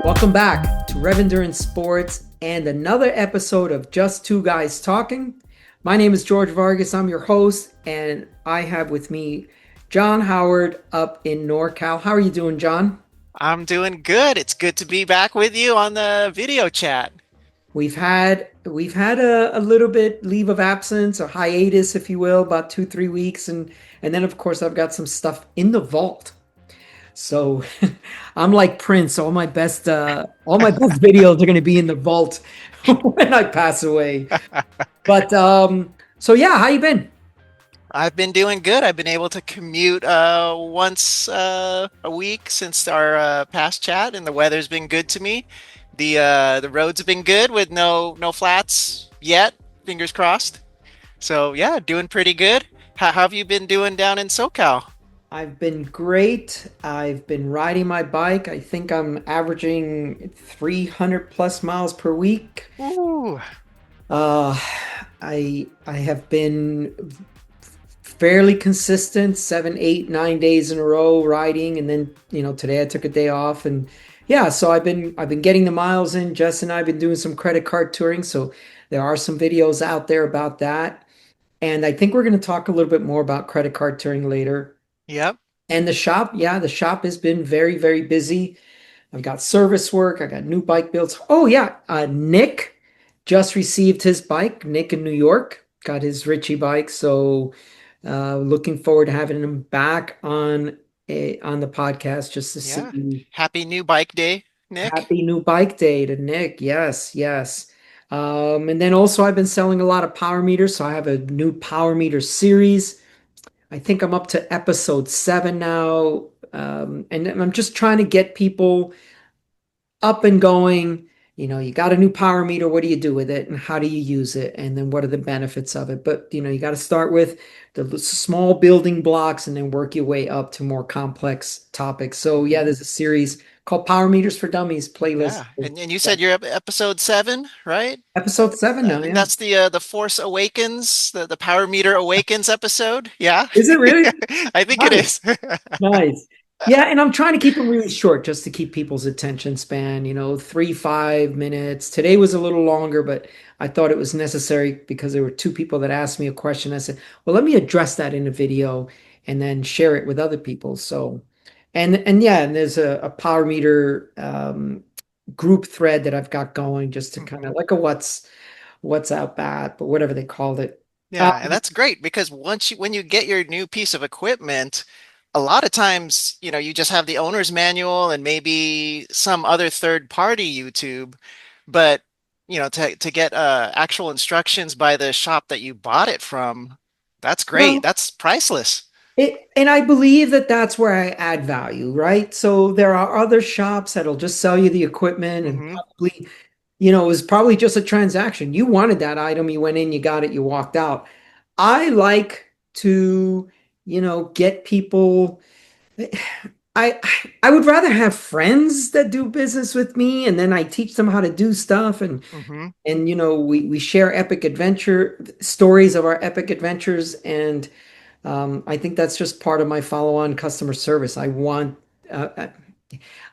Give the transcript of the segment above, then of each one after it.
Welcome back to Rev Endurance Sports and another episode of Just Two Guys Talking. My name is George Vargas. I'm your host, and I have with me John Howard up in NorCal. How are you doing, John? I'm doing good. It's good to be back with you on the video chat. We've had a little bit leave of absence, a hiatus, if you will, about 2, 3 weeks, and then of course I've got some stuff in the vault. So I'm like Prince. All my best videos are going to be in the vault when I pass away. But so yeah, how you been? I've been doing good. I've been able to commute once a week since our past chat, and the weather's been good to me. The roads have been good with no flats yet. Fingers crossed. So yeah, doing pretty good. How have you been doing down in SoCal? I've been great. I've been riding my bike. I think I'm averaging 300 plus miles per week. Ooh, Uh, I have been fairly consistent, 7, 8, 9 days in a row riding, and then today I took a day off, and yeah, so I've been getting the miles in. Jess and I've been doing some credit card touring, so there are some videos out there about that, and I think we're going to talk a little bit more about credit card touring later. yep. And the shop, yeah, the shop has been very, very busy. I've got service work, I got new bike builds. Oh yeah, Nick just received his bike. Nick in New York got his Ritchie bike, so looking forward to having him back on the podcast just to Yeah. see. Happy new bike day, Nick. Happy new bike day to Nick. Yes, yes. And then also I've been selling a lot of power meters, so I have a new power meter series. I think I'm up to episode 7 now. And I'm just trying to get people up and going. You got a new power meter. What do you do with it, and how do you use it, and then what are the benefits of it? But you got to start with the small building blocks and then work your way up to more complex topics. So yeah, Mhm. there's a series called Power Meters for Dummies playlist. Yeah, and you said you're up episode 7, right? Episode 7 now, And yeah. that's the Force Awakens, the Power Meter Awakens episode. Yeah, Is it really? I think it Nice. is. Nice. Yeah, and I'm trying to keep them really short just to keep people's attention span, 3, 5 minutes. Today was a little longer, but I thought it was necessary because there were two people that asked me a question. I said, well, let me address that in a video and then share it with other people. So, and yeah, and there's a power meter group thread that I've got going just to kind of Mhm. like a what's out bat, but whatever they called it. Uh, Yeah, and that's great because when you get your new piece of equipment, a lot of times, you just have the owner's manual and maybe some other third party YouTube, but to get actual instructions by the shop that you bought it from, that's great. well, That's priceless. and I believe that that's where I add value, right? So there are other shops that'll just sell you the equipment and Hmm. probably, it was probably just a transaction. You wanted that item, you went in, you got it, you walked out. I like to, get people. I I would rather have friends that do business with me, and then I teach them how to do stuff, Hmm. and we share epic adventure stories of our epic adventures, and I think that's just part of my follow-on customer service. Uh,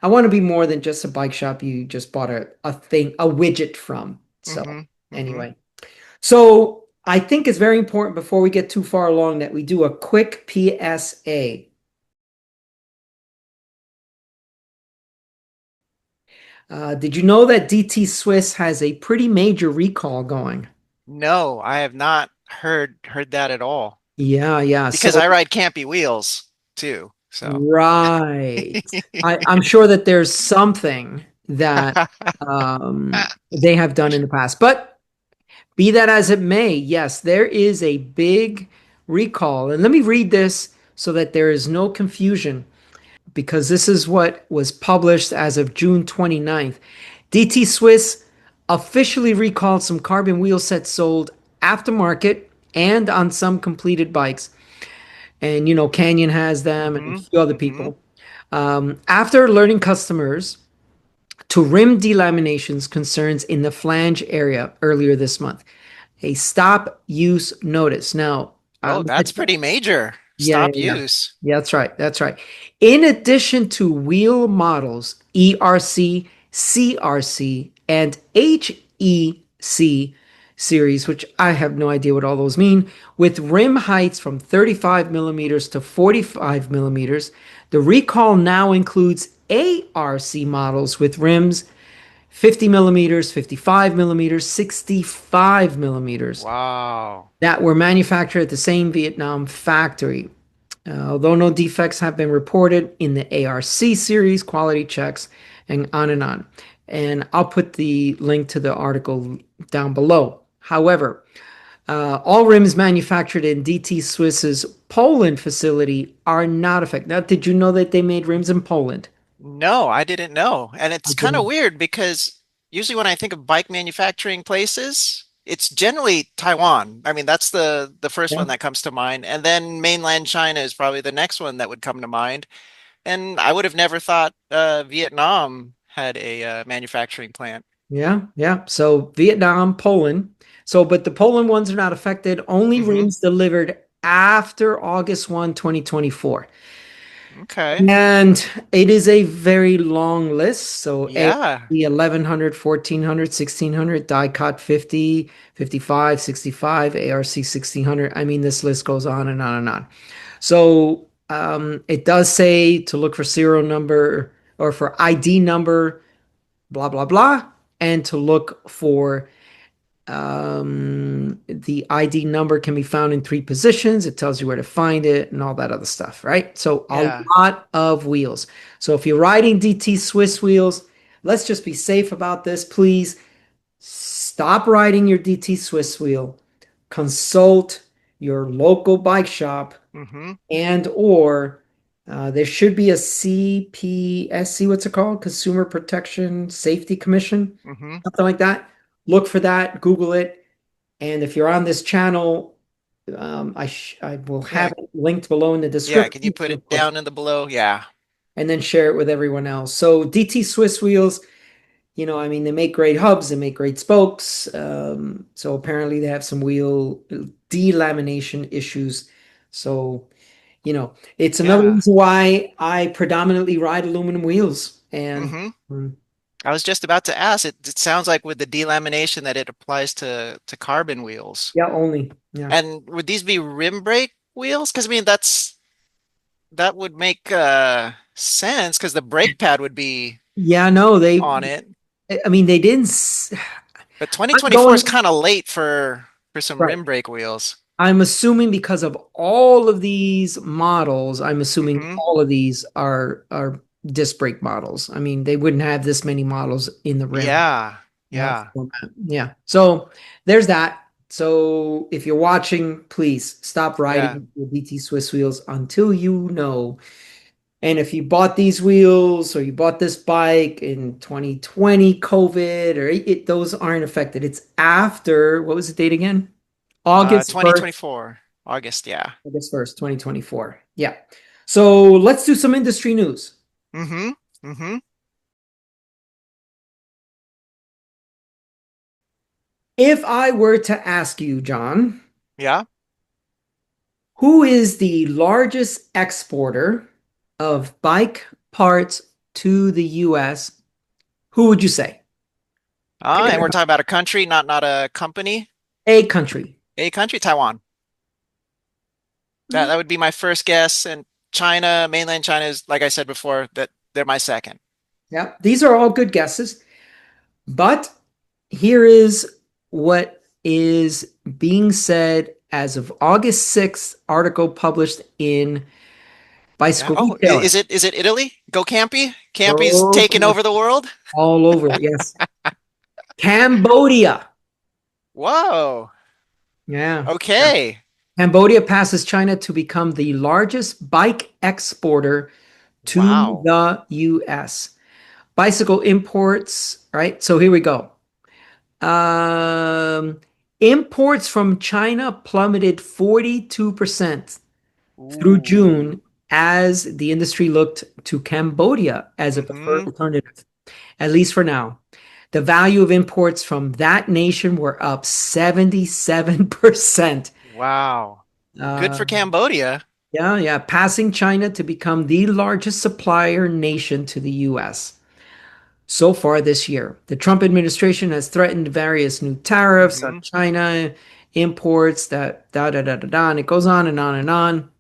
I want to be more than just a bike shop you just bought a thing, a widget from. So Hmm. Hmm. anyway, so I think it's very important before we get too far along that we do a quick PSA. Did you know that DT Swiss has a pretty major recall going? No, I have not heard that at all Yeah, yeah. because So I ride campy wheels too. So. right. I'm sure that there's something that they have done in the past. But be that as it may, yes, there is a big recall. And let me read this so that there is no confusion, because this is what was published as of June 29th. DT Swiss officially recalled some carbon wheel sets sold aftermarket and on some completed bikes. And Canyon has them and a Hmm. few other Hmm. people. After alerting customers to rim delaminations concerns in the flange area earlier this month, a stop use notice. Now, Oh, that's pretty major. yeah, yeah, Stop yeah. use. Yeah, that's right. That's right. In addition to wheel models ERC CRC, and HEC series, which I have no idea what all those mean, with rim heights from 35 millimeters to 45 millimeters. The recall now includes ARC models with rims 50 millimeters, 55 millimeters, 65 millimeters Wow. that were manufactured at the same Vietnam factory. Although no defects have been reported in the ARC series, quality checks, and on and on. And I'll put the link to the article down below. However, all rims manufactured in DT Swiss's Poland facility are not affected. Now, did you know that they made rims in Poland? No, I didn't know. And I it's kind of didn't. weird because usually when I think of bike manufacturing places, it's generally Taiwan. I mean, that's the first Yeah. one that comes to mind. And then mainland China is probably the next one that would come to mind. And I would have never thought Vietnam had a manufacturing plant. Yeah, yeah. So Vietnam, Poland. So, but the Poland ones are not affected. Only Hmm. rims delivered after August 1, 2024. Okay. And it is a very long list. So Yeah. the 1100, 1400, 1600, die cut 50, 55, 65, ARC 1600. I mean, this list goes on and on and on. So it does say to look for serial number or for ID number, blah, blah, blah, and to look for the ID number can be found in 3 positions. It tells you where to find it and all that other stuff, right? So a Yeah. lot of wheels. So if you're riding DT Swiss wheels, let's just be safe about this. Please stop riding your DT Swiss wheel. Consult your local bike shop Hmm. and or there should be a CPSC, what's it called? Consumer Protection Safety Commission, Hmm. something like that. Look for that, Google it. And if you're on this channel, I will Yeah. have it linked below in the Yeah. Can you description. put it down in the below? Yeah. And then share it with everyone else. So DT Swiss wheels, I mean, they make great hubs, they make great spokes. So apparently they have some wheel delamination issues. So it's another Yeah. reason why I predominantly ride aluminum wheels. And Hmm. mm, I was just about to ask. It sounds like with the delamination that it applies to carbon wheels. yeah, only. Yeah. And would these be rim brake wheels? Because I mean that would make sense because the brake pad would be Yeah, no, on it. I mean, they didn't. But I'm 2024 is going, kind of late for some right. rim brake wheels. I'm assuming because of all of these models, I'm assuming Hmm. all of these are disc brake models. I mean, they wouldn't have this many models in the rim Yeah. Yeah. format. Yeah. So there's that. So if you're watching, please stop Yeah. riding the DT Swiss wheels until you know. And if you bought these wheels or you bought this bike in 2020 COVID or those aren't affected. It's after, what was the date again? August 1st, 2024, August, yeah. August 1st, 2024. Yeah. So let's do some industry news. Mm-hmm. Mm-hmm. If I were to ask you, John, Yeah. who is the largest exporter of bike parts to the US? Who would you say? Pick And we're talking about a country, not a company. a country. A country, Taiwan. That would be my first guess. And China, mainland China is, like I said before, that they're my second. Yeah, these are all good guesses. But here is what is being said as of August 6th, article published in Yeah. Bicycle Oh, Retailer. is it Italy? Go Campy? Campy's Oh, taking over the world? all over it. Yes. Cambodia. Whoa. Yeah. Yeah. Okay. Cambodia passes China to become the largest bike exporter to Wow. the US. Bicycle imports, right? So here we go. Um, Imports from China plummeted 42% through Ooh. June as the industry looked to Cambodia as a preferred Mm-hmm. alternative, at least for now. The value of imports from that nation were up 77%. Wow. Good Uh, for Cambodia. yeah, yeah, passing China to become the largest supplier nation to the US. so far this year. The Trump administration has threatened various new tariffs on Mm-hmm. China imports, that da da da da da, and it goes on and on and on.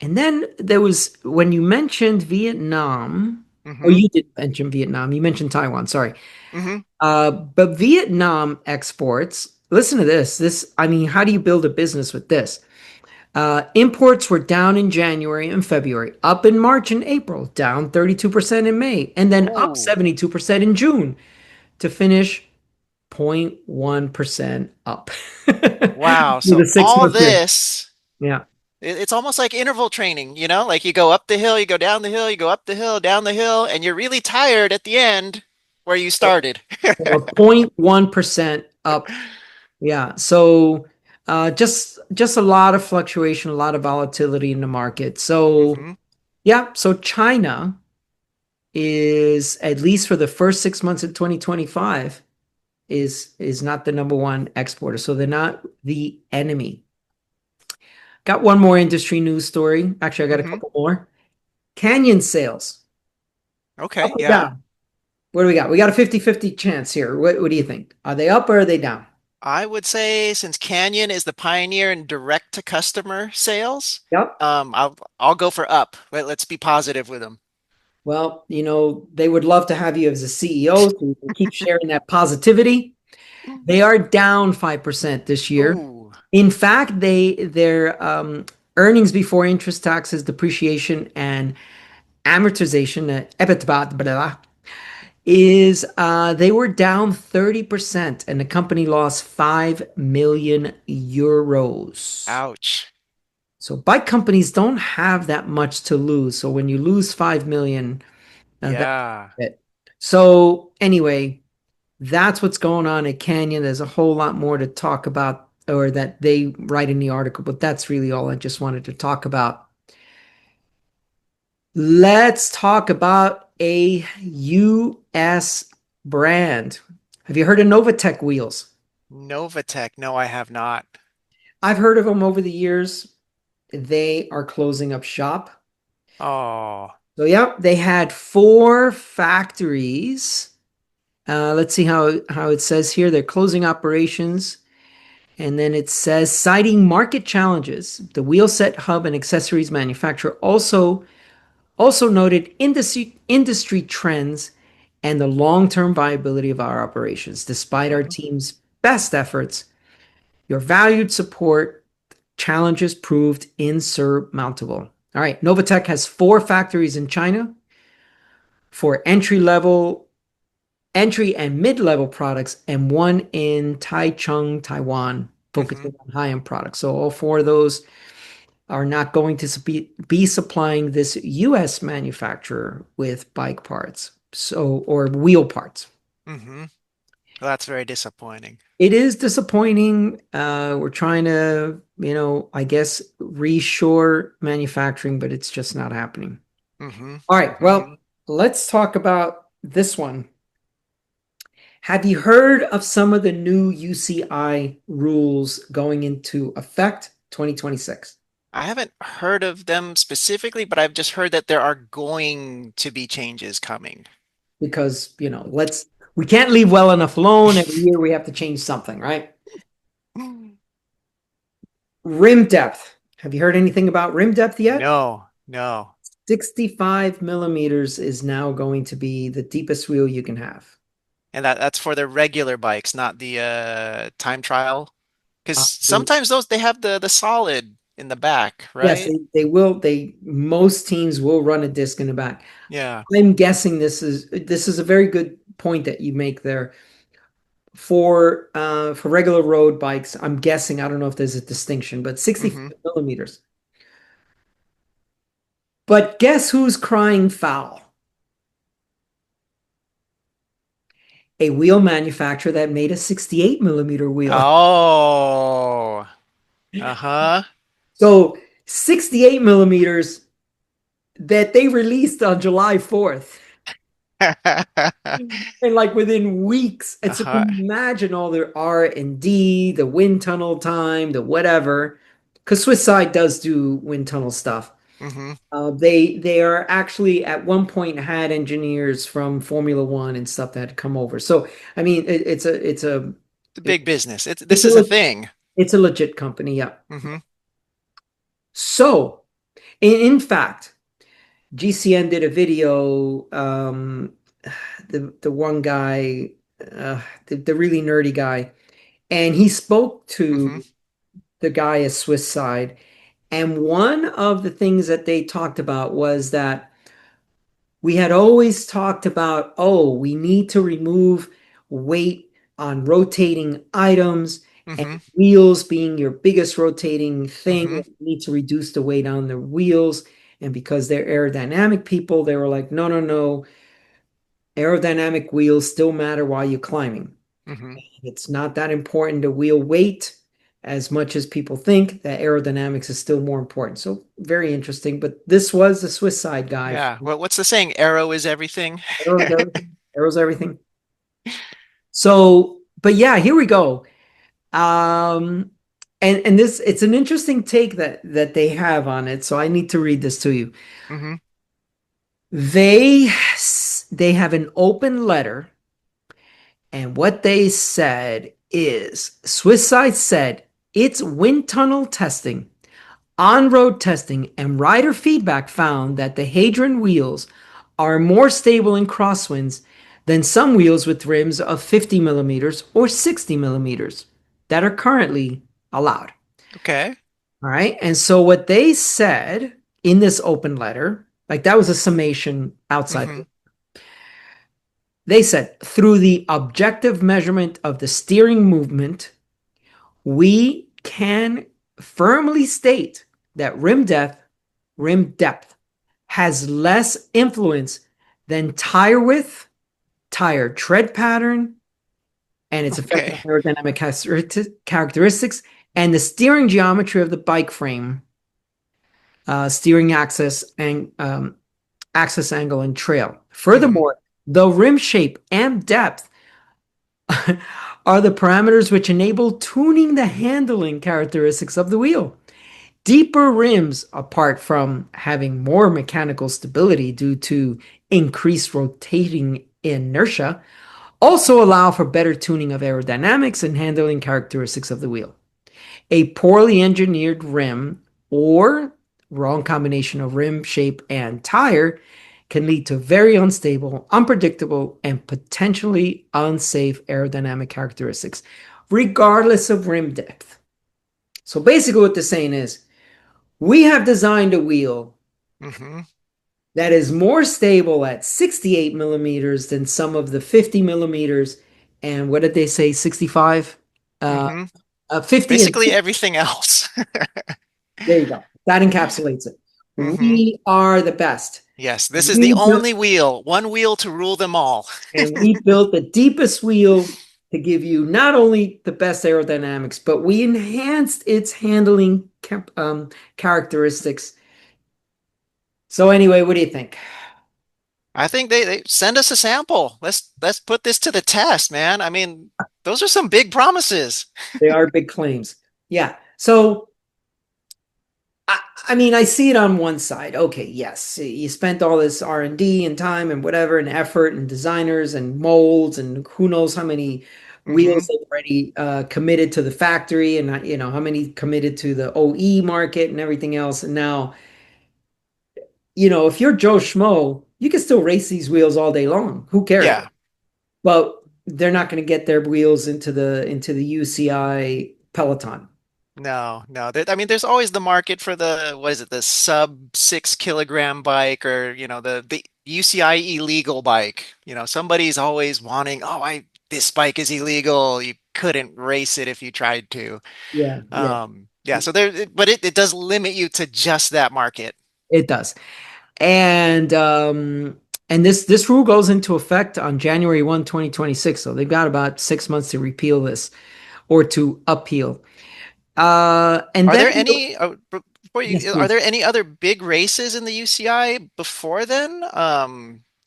And then there was when you mentioned Vietnam, or Mm-hmm. you didn't mention Vietnam, you mentioned Taiwan, sorry. Mm-hmm. But Vietnam exports, listen to this. I mean, how do you build a business with this? Imports were down in January and February, up in March and April, down 32% in May, and then up Whoa. 72% in June to finish 0.1% up Wow. with So a six all month period. this, Yeah. it's almost like interval training, you know? Like you go up the hill, you go down the hill, you go up the hill, down the hill, and you're really tired at the end where you started. Or 0.1% up. Yeah. So just a lot of fluctuation, a lot of volatility in the market. So Mm-hmm. yeah, so China is at least for the first 6 months of 2025 is not the number one exporter. So they're not the enemy. Got one more industry news story. Actually, I got a Mm-hmm. couple more. Canyon sales up Okay. or Yeah. down? What do we got? We got a 50-50 chance here. What do you think? Are they up or are they down? I would say since Canyon is the pioneer in direct to customer sales, Yep. I'll go for up. Let's be positive with them. Well, they would love to have you as a CEO so you can keep sharing that positivity. They are down 5% this year. Ooh. In fact, their earnings before interest, taxes, depreciation, and amortization, EBITDA, is they were down 30% and the company lost 5 million euros. Ouch. So bike companies don't have that much to lose. So when you lose 5 million, that's Yeah. it. So anyway, that's what's going on at Canyon. There's a whole lot more to talk about, or that they write in the article, but that's really all I just wanted to talk about. Let's talk about a US brand. Have you heard of Novatech wheels? Novatech. No, I have not. I've heard of them over the years. They are closing up shop. Oh. So, yeah, they had four factories. Let's see how it says here. They're closing operations. And then it says, citing market challenges, the wheelset hub and accessories manufacturer also noted industry trends and the long-term viability of our operations. Despite our Mhm. team's best efforts, your valued support challenges proved insurmountable. All right, Novatech has four factories in China for entry and mid-level products, and one in Taichung, Taiwan, Mhm. focusing on high-end products. So all four of those are not going to be supplying this US manufacturer with bike parts, so or wheel parts. Mhm. Well, that's very disappointing. It is disappointing. We're trying to, I guess, reshore manufacturing, but it's just not happening. Mhm. All right, Mhm. well, let's talk about this one. Have you heard of some of the new UCI rules going into effect 2026? I haven't heard of them specifically, but I've just heard that there are going to be changes coming. Because, we can't leave well enough alone. Every year we have to change something, right? Rim depth. Have you heard anything about rim depth yet? No, no. 65 millimeters is now going to be the deepest wheel you can have. And that's for the regular bikes, not the time trial. Because Uh, sometimes those they have the solid in the back, yes, right? they will. Most teams will run a disc in the back. Yeah. I'm guessing this is a very good point that you make there. For regular road bikes, I'm guessing, I don't know if there's a distinction, but 65 Hmm. millimeters. But guess who's crying foul? A wheel manufacturer that made a 68 millimeter wheel. Oh, uh-huh. So 68 millimeters that they released on July 4th. And like within weeks. And so Uh-huh. can you imagine all their R&D, the wind tunnel time, the whatever. Because Swiss side does do wind tunnel stuff. Mm-hmm. They are actually at one point had engineers from Formula One and stuff that had come over. So I mean, It's a big business. This it's a is a thing. it's a legit company. Yeah. Mm-hmm. So in fact, GCN did a video. The one guy, the really nerdy guy, and he spoke Mm-hmm. to the guy at Swiss side. And one of the things that they talked about was that we had always talked about, oh, we need to remove weight on rotating items and Mm-hmm. wheels being your biggest rotating thing. Mm-hmm. You need to reduce the weight on the wheels. And because they're aerodynamic people, they were like, no, no, no. Aerodynamic wheels still matter while you're climbing. Mm-hmm. It's not that important to wheel weight as much as people think. That aerodynamics is still more important. So very interesting. But this was the Swiss side guy. Yeah. Well, what's the saying? Arrow is everything. Arrows everything. Arrows everything. So, but yeah, here we go. Um, and this it's an interesting take that they have on it. So I need to read this to you. Mm-hmm. They they have an open letter, and what they said is Swiss side said its wind tunnel testing, on-road testing, and rider feedback found that the Hadron wheels are more stable in crosswinds than some wheels with rims of 50 millimeters or 60 millimeters that are currently allowed. Okay. All right. And so what they said in this open letter, like that was a summation outside. Mm-hmm. They said through the objective measurement of the steering movement, we can firmly state that rim depth has less influence than tire width, tire tread pattern, and its effect on Okay. aerodynamic characteristics, and the steering geometry of the bike frame, steering axis, and axis angle and trail. Mm-hmm. Furthermore, the rim shape and depth are the parameters which enable tuning the handling characteristics of the wheel. Deeper rims, apart from having more mechanical stability due to increased rotating inertia, also allow for better tuning of aerodynamics and handling characteristics of the wheel. A poorly engineered rim or wrong combination of rim shape and tire can lead to very unstable, unpredictable, and potentially unsafe aerodynamic characteristics, regardless of rim depth. So basically, what they're saying is we have designed a wheel Mm-hmm. that is more stable at 68 millimeters than some of the 50 millimeters. And what did they say? 65? Uh, Mm-hmm. 50 and Basically everything else. there you go. That encapsulates it. Mm-hmm. We are the best. Yes, this is the We built, only wheel, one wheel to rule them all. and we built the deepest wheel to give you not only the best aerodynamics, but we enhanced its handling characteristics. So anyway, what do you think? I think they send us a sample. Let's put this to the test, man. I mean, those are some big promises. They are big claims. Yeah. So I mean, I see it on one side. Okay, yes, you spent all this R&D and time and whatever and effort and designers and molds and who knows how many Mm-hmm. wheels they've already committed to the factory and how many committed to the OE market and everything else. And now, if you're Joe Schmo, you can still race these wheels all day long. Who cares? Yeah. But they're not going to get their wheels into the UCI peloton. No, no. I mean, there's always the market for the, what is it, the sub 6 kilogram bike or, the UCI illegal bike. Somebody's always wanting, oh, this bike is illegal. You couldn't race it if you tried to. Yeah, yeah, Yeah, so but it does limit you to just that market. it does. And this rule goes into effect on January 1, 2026. So they've got about 6 months to repeal this or to appeal. And Are then there any, yes, are please. there any other big races in the UCI before then?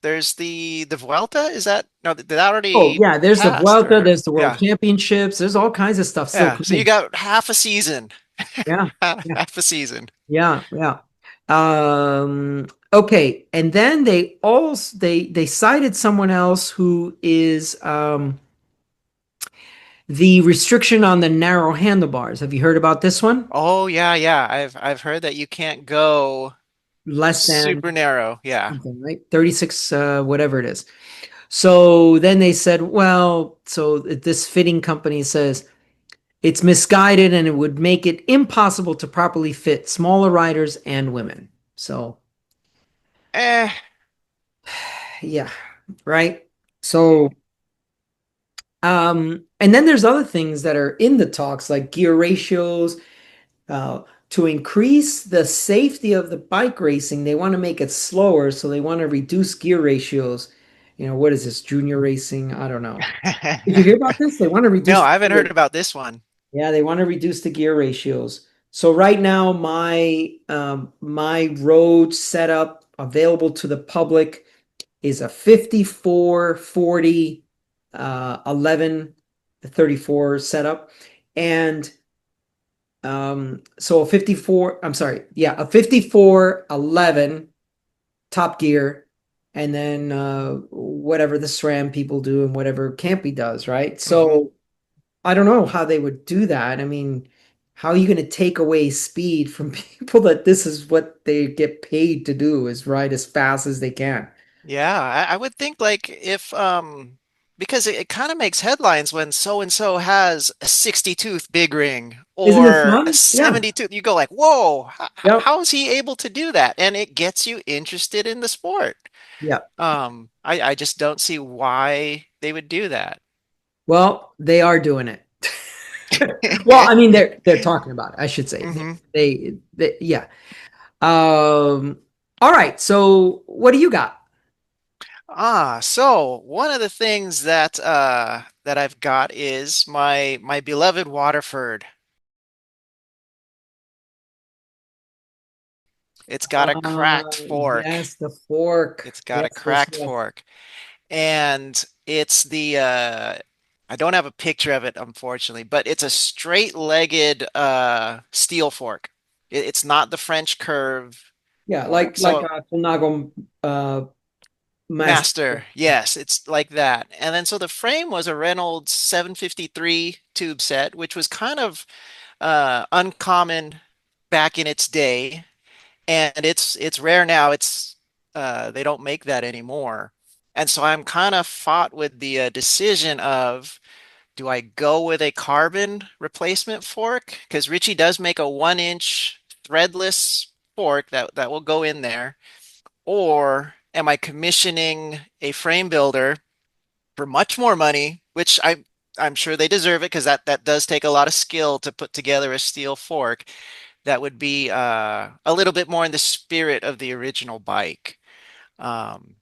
There's the Vuelta. Is that, no, that Oh already yeah, there's the passed Vuelta, or, there's the World yeah. Championships, there's all kinds of stuff still Yeah, so you coming. got half a season. Yeah, yeah, Half a season. yeah, yeah. Okay, and then they cited someone else who is the restriction on the narrow handlebars. Have you heard about this one? Oh yeah, yeah. I've heard that you can't go Less than super narrow. Yeah. something, right? 36, whatever it is. So then they said, well, so this fitting company says it's misguided and it would make it impossible to properly fit smaller riders and women. So, Eh. yeah, right. So, and then there's other things that are in the talks like gear ratios, uh, to increase the safety of the bike racing. They want to make it slower, so they want to reduce gear ratios. What is this? Junior racing? I don't know. Did you hear about this? They want to No, reduce I the haven't heard gear. about this one. Yeah, they want to reduce the gear ratios. So right now, my road setup available to the public is a 54, 40, 11, 34 setup. And so a 54, I'm sorry, yeah, a 54, 11 top gear, and then whatever the SRAM people do and whatever Campy does, right? Hmm. So I don't know how they would do that. I mean, how are you going to take away speed from people that this is what they get paid to do is ride as fast as they can? Yeah, I would think like if because it kind of makes headlines when so and so has a 60 tooth big ring Isn't it or a fun? Yeah. 70 tooth. You go like, whoa, Yep. how is he able to do that? And it gets you interested in the sport. Yep. I just don't see why they would do that. Well, they are doing it. Well, I mean, they're talking about it, I should say. Hmm. Yeah. All right. So what do you got? So one of the things that that I've got is my beloved Waterford. It's got a cracked fork. Yes, the fork. It's got a Yes, yes, cracked yes. fork. And it's the I don't have a picture of it unfortunately, but it's a straight-legged steel fork. It's not the French curve Yeah, fork. like So a Funago master. Master, yes, it's like that. And then so the frame was a Reynolds 753 tube set, which was kind of uncommon back in its day, and it's rare now. It's they don't make that anymore. And so I'm kind of fought with the decision of do I go with a carbon replacement fork? Because Ritchie does make a 1 inch threadless fork that will go in there. Or am I commissioning a frame builder for much more money, which I'm sure they deserve it because that does take a lot of skill to put together a steel fork that would be a little bit more in the spirit of the original bike. Um,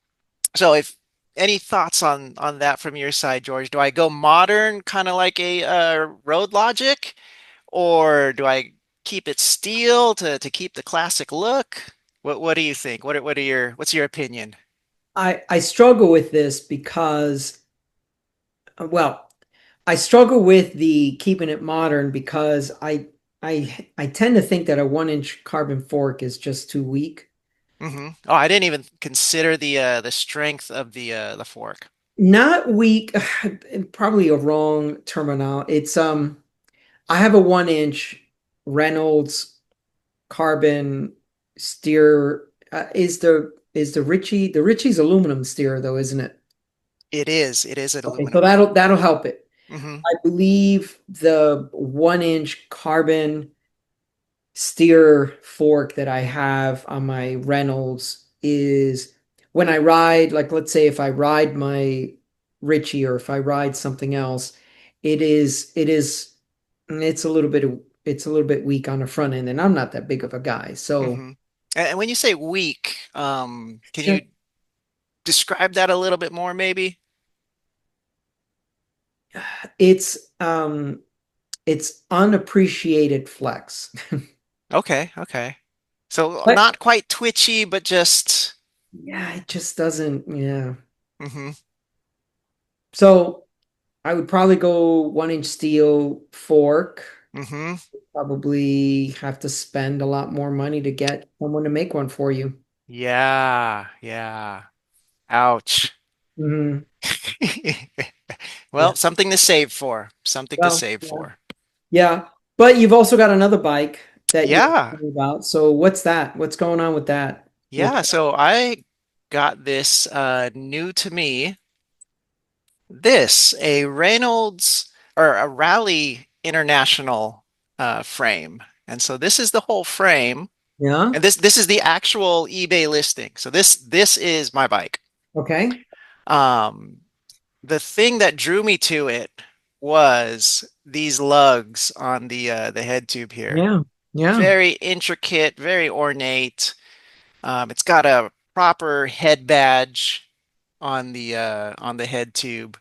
so if any thoughts on that from your side, George? Do I go modern, kind of like a Road Logic, or do I keep it steel to keep the classic look? What do you think? What are your what's your opinion? I struggle with this because, well, I struggle with the keeping it modern because I tend to think that a 1 inch carbon fork is just too weak. Hmm. Oh, I didn't even consider the strength of the fork. Not weak, probably a wrong terminal. It's I have a 1 inch Reynolds carbon steer. Is the Ritchie's aluminum steer though, isn't it? It is. It is Okay, so aluminum. that'll help it. Hmm. I believe the 1 inch carbon steer fork that I have on my Reynolds is when I ride, like let's say if I ride my Ritchie or if I ride something else, it's a little bit weak on the front end, and I'm not that big of a guy. So Hmm. And when you say weak, can just you describe that a little bit more, maybe? it's um it's unappreciated flex. Okay, okay. So But not quite twitchy, but just. yeah, it just doesn't, yeah. Hmm. So I would probably go 1 inch steel fork. Mm-hmm. Probably have to spend a lot more money to get someone to make one for you. Yeah, yeah. Ouch. Hmm. Well, Yeah. something to save for. Something to Well, save yeah. for. Yeah. But you've also got another bike that you were Yeah. talking about. So what's that? What's going on with that? What? Yeah, so I got this new to me. This, a Reynolds or a Rally International frame. And so this is the whole frame. Yeah. And this is the actual eBay listing. So this is my bike. Okay. Um, the thing that drew me to it was these lugs on the head tube here. Yeah. Yeah. Very intricate, very ornate. It's got a proper head badge on the head tube.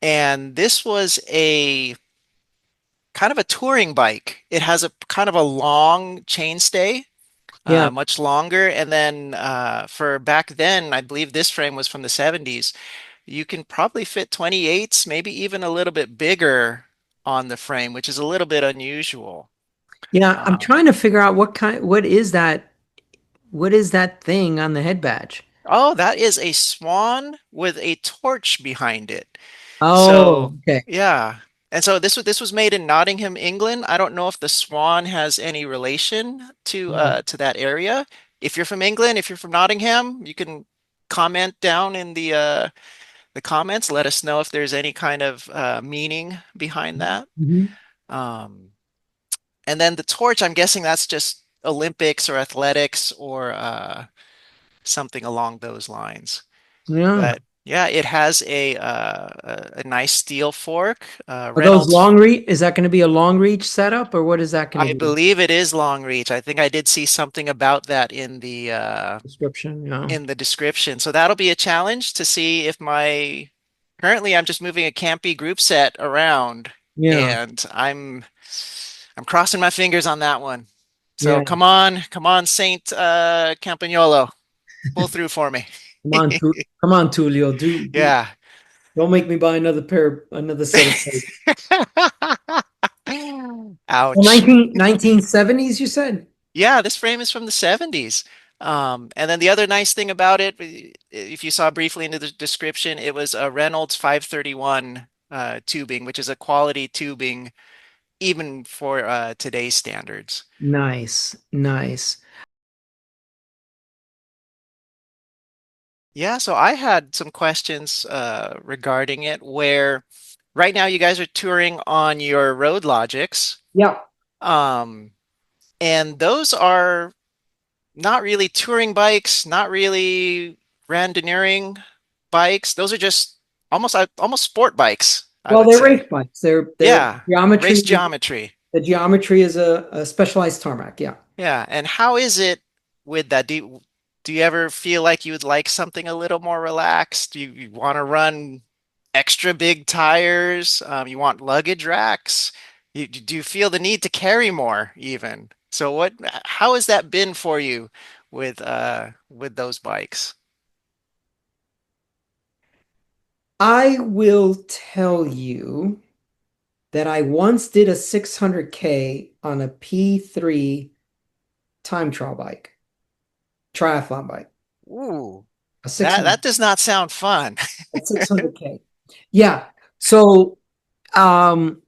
And this was a kind of a touring bike. It has a kind of a long chainstay, Yeah. much longer. And then for back then, I believe this frame was from the 70s. You can probably fit 28s, maybe even a little bit bigger on the frame, which is a little bit unusual. Yeah. I'm Um, trying to figure out what is that thing on the head badge? oh, that is a swan with a torch behind it. Oh, So, okay. yeah. And so this was made in Nottingham, England. I don't know if the swan has any relation Yeah. to that area. If you're from England, if you're from Nottingham, you can comment down in the comments. Let us know if there's any kind of meaning behind that. Mhm. Um, and then the torch, I'm guessing that's just Olympics or athletics or something along those lines. Yeah. But yeah, it has a nice steel fork. Are those Reynolds, is that going to be a long reach setup or what is that going I to be? believe it is long reach. I think I did see something about that Description, yeah. in the description. So that'll be a challenge to see if my currently I'm just moving a campy group set around Yeah. and I'm crossing my fingers on that one. So Yeah. come on, Saint Campagnolo, pull through for me. Come on, Tulio. Yeah. Don't make me buy another set of plates. Well, Ouch. 1970s, you said? Yeah, this frame is from the 70s. And then the other nice thing about it, if you saw briefly into the description, it was a Reynolds 531 tubing, which is a quality tubing even for today's standards. Nice. Nice. Yeah, so I had some questions regarding it where right now you guys are touring on your Road Logics. Yeah. Um, and those are not really touring bikes, not really randonneuring bikes. Those are just almost sport bikes, I Well, would they're say. race bikes. Their Yeah, geometry race geometry. the geometry is a specialized tarmac. Yeah. Yeah, and how is it with that? Do you ever feel like you would like something a little more relaxed? You want to run extra big tires? You want luggage racks? Do you feel the need to carry more even? So how has that been for you with those bikes? I will tell you that I once did a 600K on a P3 time trial bike, triathlon bike, Ooh, a that 600, does not sound fun. a 600K. Yeah. So, um,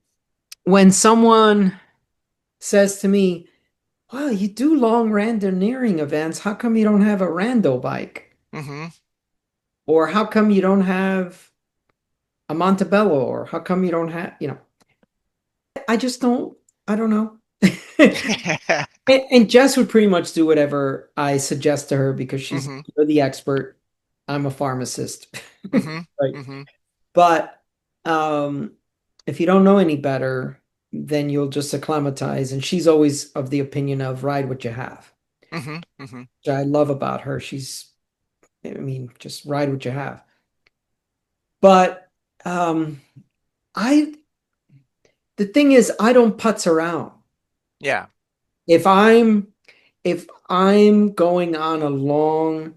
when someone says to me, "Wow, you do long randoneering events. How come you don't have a rando bike? Hmm. Or how come you don't have a Montebello? Or how come you don't have, I just don't, I don't know." And Jess would pretty much do whatever I suggest to her because Hmm. you're the expert. I'm a pharmacist. Hmm. Right. Hmm. But um, if you don't know any better, then you'll just acclimatize. And she's always of the opinion of ride what you have, Hmm. Hmm. which I love about her. I mean, just ride what you have. But um, I, the thing is, I don't putz around. Yeah. If I'm, if I'm going on a long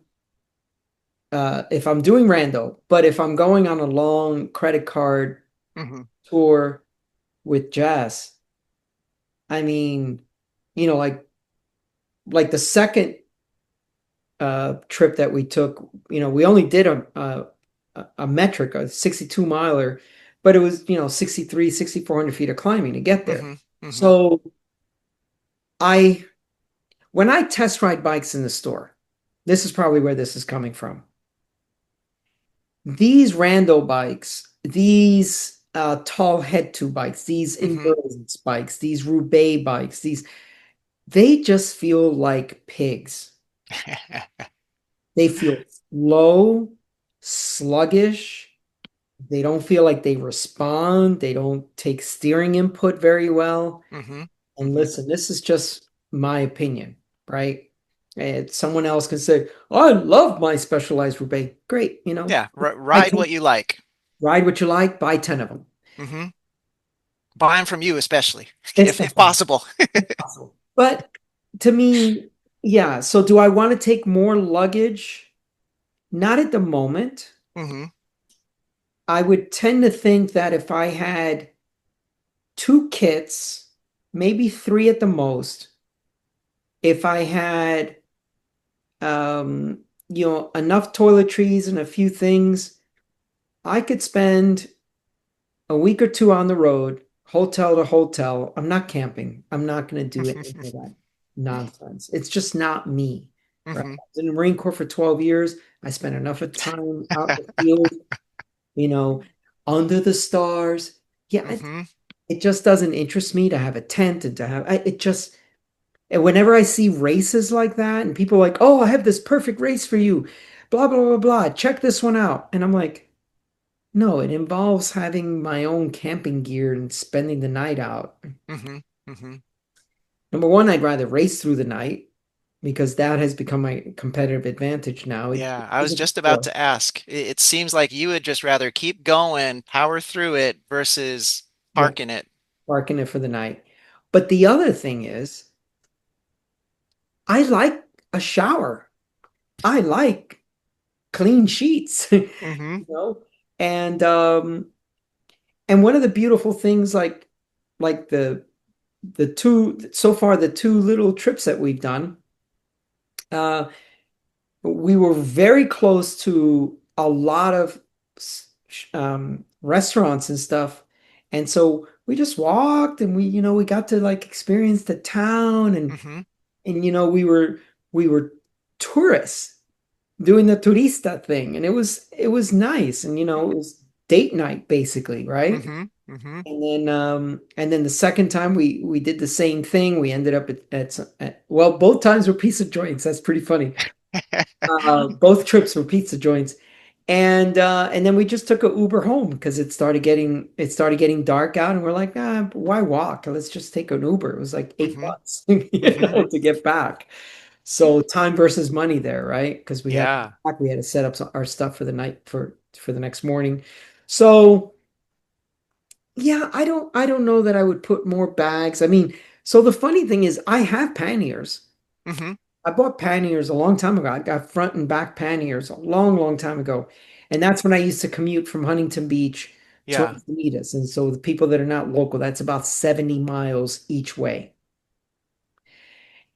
if I'm doing rando, but if I'm going on a long credit card Hmm. tour with Jazz, I mean, like the second trip that we took, we only did a metric, a 62 miler, but it was, 63, 6,400 feet of climbing to get there. Mm-hmm. Mm-hmm. So I, when I test ride bikes in the store, this is probably where this is coming from. These rando bikes, these tall head to bikes, these Mm-hmm. endurance bikes, these Roubaix bikes, they just feel like pigs. They feel slow, sluggish. They don't feel like they respond. They don't take steering input very well. Mm-hmm. And Mm-hmm. listen, this is just my opinion, right? And someone else can say, "Oh, I love my Specialized Roubaix." Great, Yeah, I ride can what you like. ride what you like, buy 10 of them. Mm-hmm. Buy them from you, especially It's if possible. possible. But to me, yeah. So do I want to take more luggage? Not at the moment. Mm-hmm. I would tend to think that if I had two kits, maybe three at the most, if I had enough toiletries and a few things, I could spend a week or two on the road, hotel to hotel. I'm not camping. I'm not going to do any of that nonsense. It's just not me, right? I Mm-hmm. was in the Marine Corps for 12 years. I spent enough of time out in the field, you know, under the stars. Yeah, Mm-hmm. it just doesn't interest me to have a tent and to have it just and whenever I see races like that and people are like, "Oh, I have this perfect race for you, blah blah blah blah, check this one out." And I'm like, "No, it involves having my own camping gear and spending the night out." Mm-hmm. Mm-hmm. Number one, I'd rather race through the night because that has become my competitive advantage now. It Yeah, I was isn't just about before. to ask. It seems like you would just rather keep going, power through it versus Yeah, parking it. parking it for the night. But the other thing is, I like a shower. I like clean sheets, Mm-hmm. And one of the beautiful things like the two so far the two little trips that we've done, uh we were very close to a lot of restaurants and stuff. And so we just walked and we got to like experience the town Mm-hmm. and we were tourists doing the turista thing, and it was nice, and it was date night basically, right? Mm-hmm. Mm-hmm. And then the second time we did the same thing. We ended up well, both times were pizza joints. That's pretty funny. Both trips were pizza joints, and then we just took a Uber home because it started getting dark out, and we're like, why walk? Let's just take an Uber. It was like eight Mm-hmm. bucks, Mm-hmm. to get back. So time versus money there, right? Because Yeah. we had to set up our stuff for the night for the next morning. So yeah, I don't know that I would put more bags. I mean, so the funny thing is I have panniers. Mm-hmm. I bought panniers a long time ago. I got front and back panniers a long, long time ago. And that's when I used to commute from Huntington Beach to Yeah. Encinitas. And so the people that are not local, that's about 70 miles each way.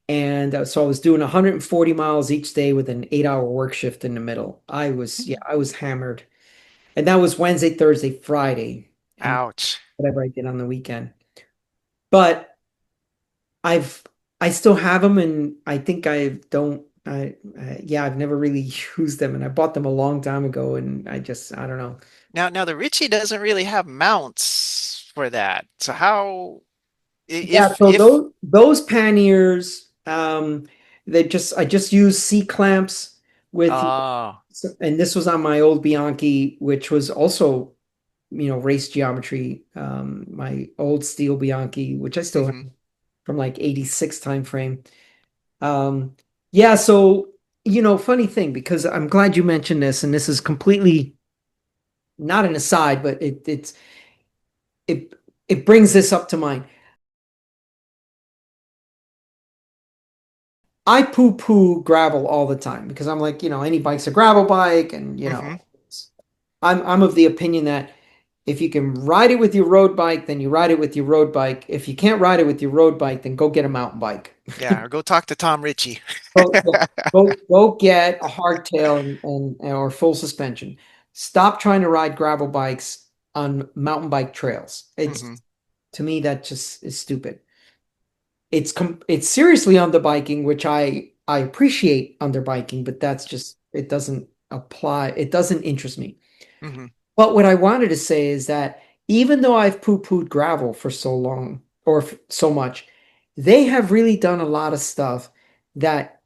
And so I was doing 140 miles each day with an 8-hour work shift in the middle. Yeah, I was hammered. And that was Wednesday, Thursday, Friday, and Ouch. whatever I did on the weekend. But I've I still have them, and I think I don't. Yeah, I've never really used them, and I bought them a long time ago, and I don't know. Now the Ritchie doesn't really have mounts for that. So how Yeah, so if those panniers, I just use C clamps with, oh. and this was on my old Bianchi, which was also race geometry. My old steel Bianchi, which I still have Mm-hmm. from like 86 time frame. Um, yeah, so funny thing, because I'm glad you mentioned this, and this is completely not an aside, but it it brings this up to mind. I poo-poo gravel all the time because I'm like, any bike's a gravel bike, and Mm-hmm. I'm of the opinion that If you can ride it with your road bike, then you ride it with your road bike. If you can't ride it with your road bike, then go get a mountain bike. Yeah, or go talk to Tom Ritchie. Yeah, go get a hardtail and or full suspension. Stop trying to ride gravel bikes on mountain bike trails. Hmm. To me that just is stupid. It's seriously underbiking, which I appreciate underbiking, but that's just it doesn't apply. It doesn't interest me. Hmm. But what I wanted to say is that even though I've poo-pooed gravel for so long or so much, they have really done a lot of stuff that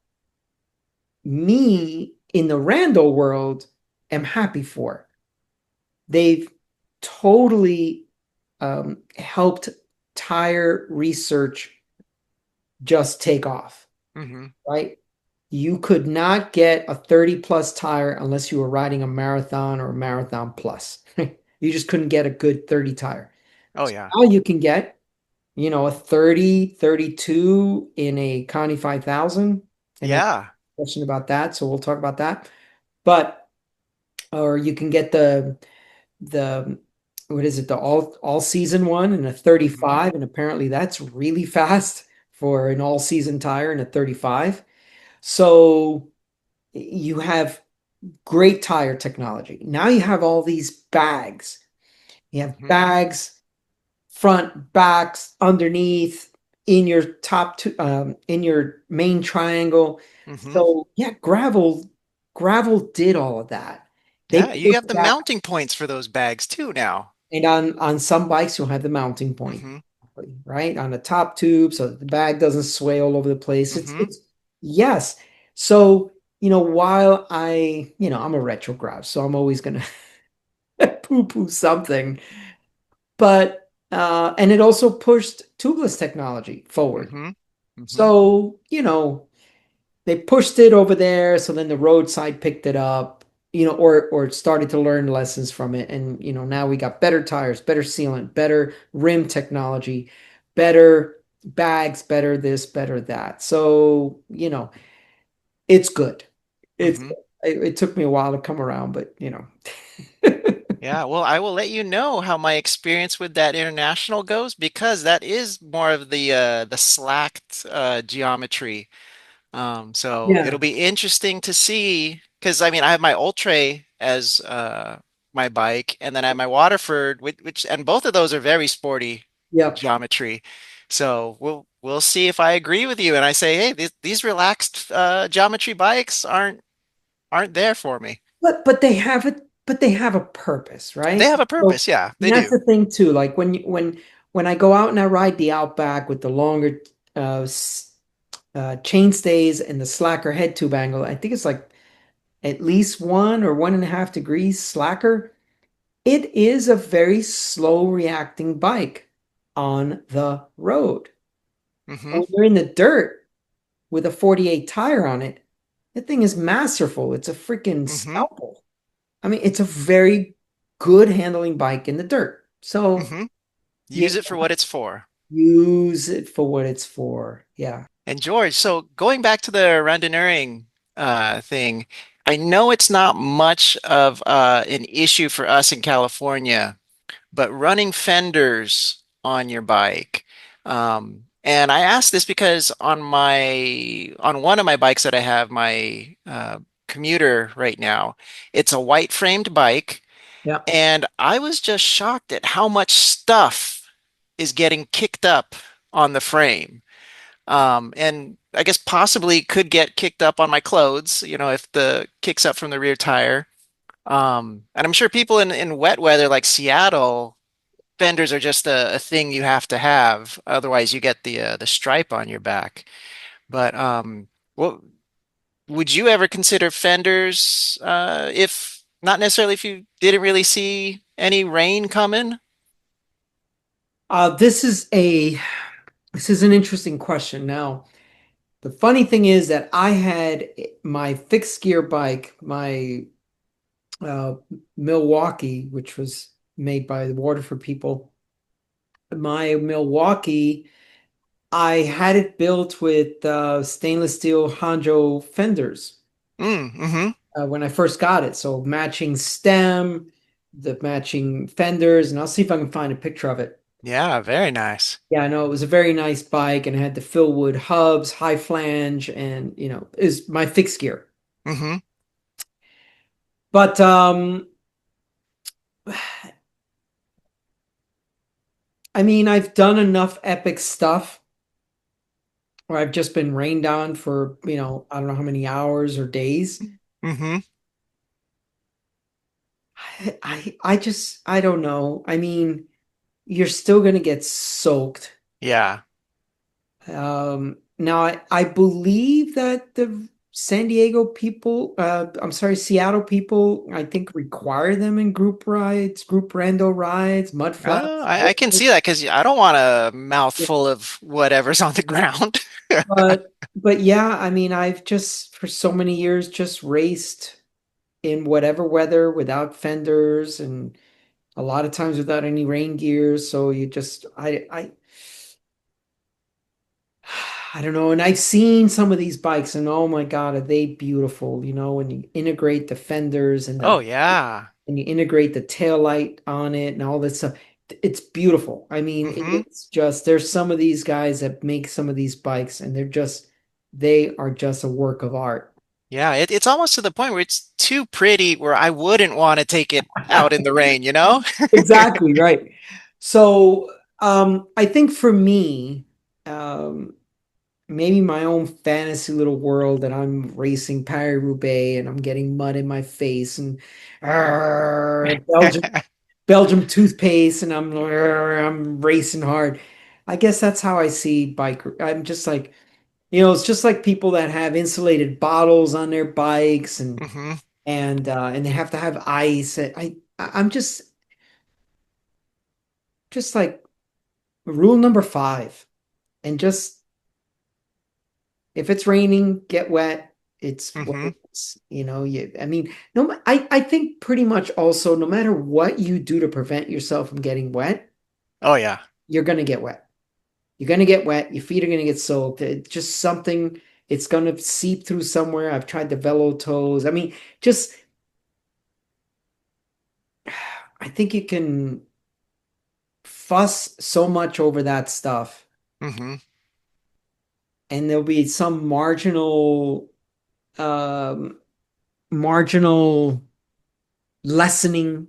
me in the rando world am happy for. They've totally helped tire research just take off, Hmm. right? You could not get a 30 plus tire unless you were riding a marathon or a marathon plus. You just couldn't get a good 30 tire. Oh So yeah. now you can get, a 30, 32 in a Connie 5000. And there's Yeah. a question about that. So we'll talk about that. But, or you can get the, what is it, the all season one in a Hmm. 35. And apparently that's really fast for an all season tire in a 35. So you have great tire technology. Now you have all these bags. You have Hmm. bags, front, backs, underneath, in your in your main triangle. Hmm. So yeah, gravel did all of that. They Yeah, you pushed have the that, mounting points for those bags too now. and on some bikes you'll have the mounting point, Hmm. right on the top tube, so that the bag doesn't sway all over the place. Hmm. It's yes. So while I'm a retro grouch, so I'm always gonna poo-poo something. But and it also pushed tubeless technology forward. Hmm. Hmm. So, they pushed it over there, so then the roadside picked it up, or started to learn lessons from it. And now we got better tires, better sealant, better rim technology, better bags, better this, better that. So, it's good. It's Hmm. it took me a while to come around, but Yeah, well, I will let you know how my experience with that international goes because that is more of the slacked geometry. So it'll Yeah. be interesting to see because I mean I have my Ultra as my bike, and then I have my Waterford, which and both of those are very sporty Yep. geometry. So we'll see if I agree with you and I say, hey, these relaxed geometry bikes aren't there for me. But they have a purpose, They right? have a So purpose, yeah, and they that's do. the thing too. Like when I go out and I ride the Outback with the longer chain stays and the slacker head tube angle, I think it's like at least 1 or 1.5 degrees slacker. It is a very slow reacting bike on the road. Hmm. When you're in the dirt with a 48 tire on it, that thing is masterful. It's a freaking Hmm. scalpel. I mean, it's a very good handling bike in the dirt. So Hmm. you Use it for what it's for. use it for what it's for. Yeah. And George, so going back to the randonneuring thing, I know it's not much of an issue for us in California, but running fenders on your bike. And I asked this because on one of my bikes that I have, my commuter right now, it's a white framed bike, Yeah. and I was just shocked at how much stuff is getting kicked up on the frame. And I guess possibly could get kicked up on my clothes, if the kicks up from the rear tire. And I'm sure people in wet weather like Seattle, fenders are just a thing you have to have. Otherwise, you get the stripe on your back. But what would you ever consider fenders if not necessarily if you didn't really see any rain coming? This is an interesting question. Now, the funny thing is that I had my fixed gear bike, my uh, Milwaukee, which was made by the Waterford people. My Milwaukee, I had it built with stainless steel Hanjo fenders Mm-hmm. when I first got it. So matching stem, the matching fenders, and I'll see if I can find a picture of it. Yeah, very nice. Yeah, I know it was a very nice bike and it had the Philwood hubs, high flange, and is my fixed gear. Mm-hmm. But I mean, I've done enough epic stuff where I've just been rained on for, I don't know how many hours or days. Mm-hmm. I don't know. I mean, you're still gonna get soaked. Yeah. Now I believe that the San Diego people, I'm sorry, Seattle people, I think require them in group rides, group rando rides, mud Oh, flats. I can see that because I don't want a mouthful of whatever's on the ground. But yeah, I mean, I've just for so many years just raced in whatever weather without fenders and a lot of times without any rain gear. So you just I don't know. And I've seen some of these bikes and oh my God, are they beautiful, when you integrate the fenders Oh yeah. and you integrate the tail light on it and all this stuff. It's beautiful. I mean, Mm-hmm. it's just there's some of these guys that make some of these bikes and they are just a work of art. Yeah, it's almost to the point where it's too pretty where I wouldn't want to take it out in the rain, you know? Exactly, right. So, I think for me, um, maybe my own fantasy little world that I'm racing Paris-Roubaix and I'm getting mud in my face and Belgium toothpaste and I'm racing hard. I guess that's how I see bike. I'm just like, it's just like people that have insulated bottles on their bikes Hmm. and they have to have ice. I'm just like rule number 5 and just if it's raining, get wet. It's what Hmm. it is. I mean, no, I think pretty much also, no matter what you do to prevent yourself from getting wet, Oh yeah. you're gonna get wet. You're gonna get wet. Your feet are gonna get soaked. It's just something. It's gonna seep through somewhere. I've tried the Velo toes. I mean, just I think you can fuss so much over that stuff, Hmm. and there'll be some um, marginal lessening,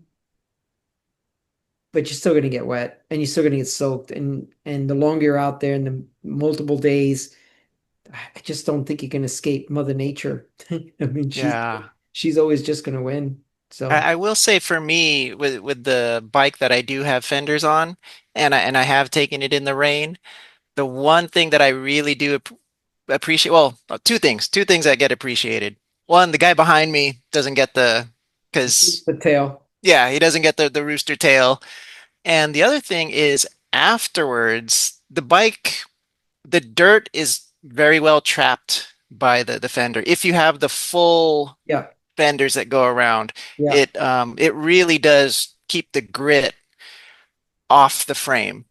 but you're still gonna get wet and you're still gonna get soaked. And the longer you're out there and the multiple days, I just don't think you can escape Mother Nature. I mean, Yeah. she's always just gonna win. So I will say for me with the bike that I do have fenders on and I have taken it in the rain, the one thing that I really do appreciate, well, two things that get appreciated. One, the guy behind me doesn't get because the tail. yeah, he doesn't get the rooster tail. And the other thing is afterwards, the dirt is very well trapped by the fender. If you have the full Yeah, fenders that go around, yeah. it really does keep the grit off the frame.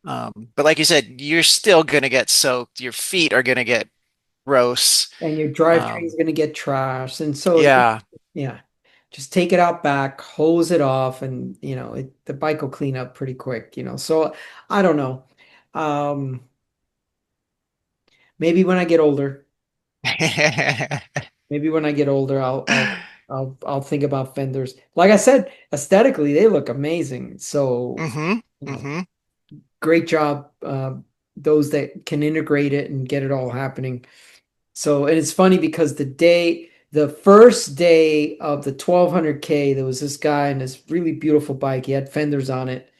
But like you said, you're still gonna get soaked. Your feet are gonna get gross. And your drivetrain is Um, gonna get trashed. And so yeah. yeah, just take it out back, hose it off, and the bike will clean up pretty quick. So I don't know. Um, maybe when I get older. Maybe when I get older, I'll think about fenders. Like I said, aesthetically, they look amazing. So, Hmm. you know, Hmm. great job, those that can integrate it and get it all happening. So, and it's funny because the first day of the 1200K, there was this guy and this really beautiful bike. He had fenders on it.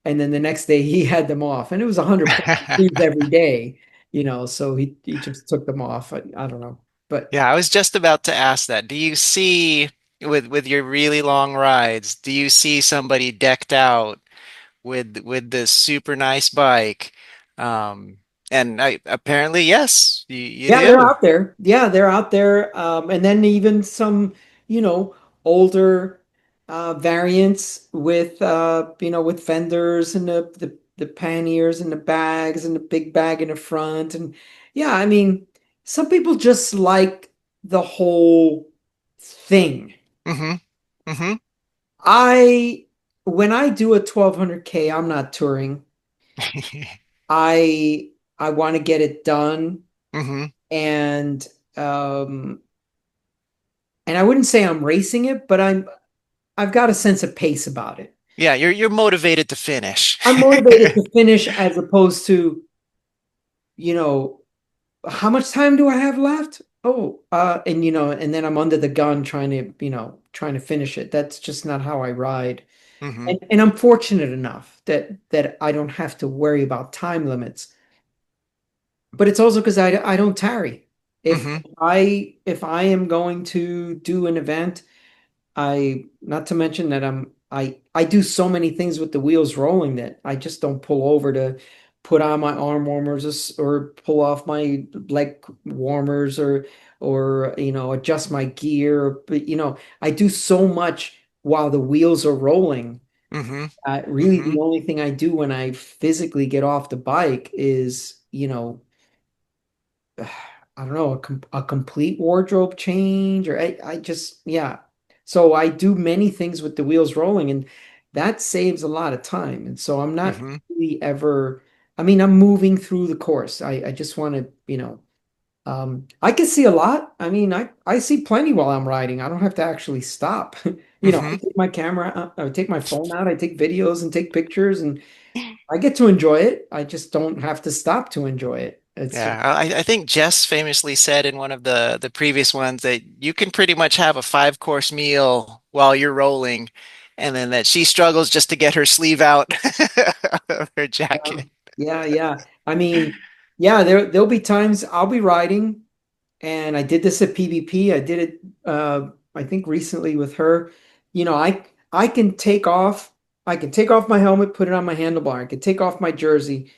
And then the next day he had them off. And it was 100 plus degrees every day, so he just took them off. I don't know. But Yeah, I was just about to ask that. Do you see with your really long rides, do you see somebody decked out with this super nice bike? Um, and apparently, yes, you yeah, they're do. out there. Yeah, they're out there. And then even some, you know, older variants with fenders and the panniers and the bags and the big bag in the front. And yeah, I mean, some people just like the whole thing. Hmm. Hmm. I when I do a 1200K, I'm not touring. I I want to get it done Hmm. and um and I wouldn't say I'm racing it, but I've got a sense of pace about it. Yeah, you're motivated to finish. I'm motivated to finish as opposed to, you know, how much time do I have left? Oh, and and then I'm under the gun trying to finish it. That's just not how I ride. Hmm. And I'm fortunate enough that I don't have to worry about time limits. But it's also because I don't tarry. If Hmm. if I am going to do an event, I not to mention that I do so many things with the wheels rolling that I just don't pull over to put on my arm warmers or pull off my leg warmers or adjust my gear. But I do so much while the wheels are rolling. Hmm. Really, Hmm. the only thing I do when I physically get off the bike is, I don't know, a complete wardrobe change, or I just, yeah. So I do many things with the wheels rolling, and that saves a lot of time. And so I'm not Hmm. really ever, I mean, I'm moving through the course. I just want to, I can see a lot. I mean, I see plenty while I'm riding. I don't have to actually stop. I Hmm. take my camera, I take my phone out, I take videos and take pictures, and I get to enjoy it. I just don't have to stop to enjoy it. It's just, Yeah, I think Jess famously said in one of the previous ones that you can pretty much have a 5-course meal while you're rolling, and then that she struggles just to get her sleeve out of her yeah, jacket. yeah. I mean, yeah, there'll be times I'll be riding, and I did this at PvP. I did it, I think recently with her. I can take off. I can take off my helmet, put it on my handlebar. I can take off my jersey,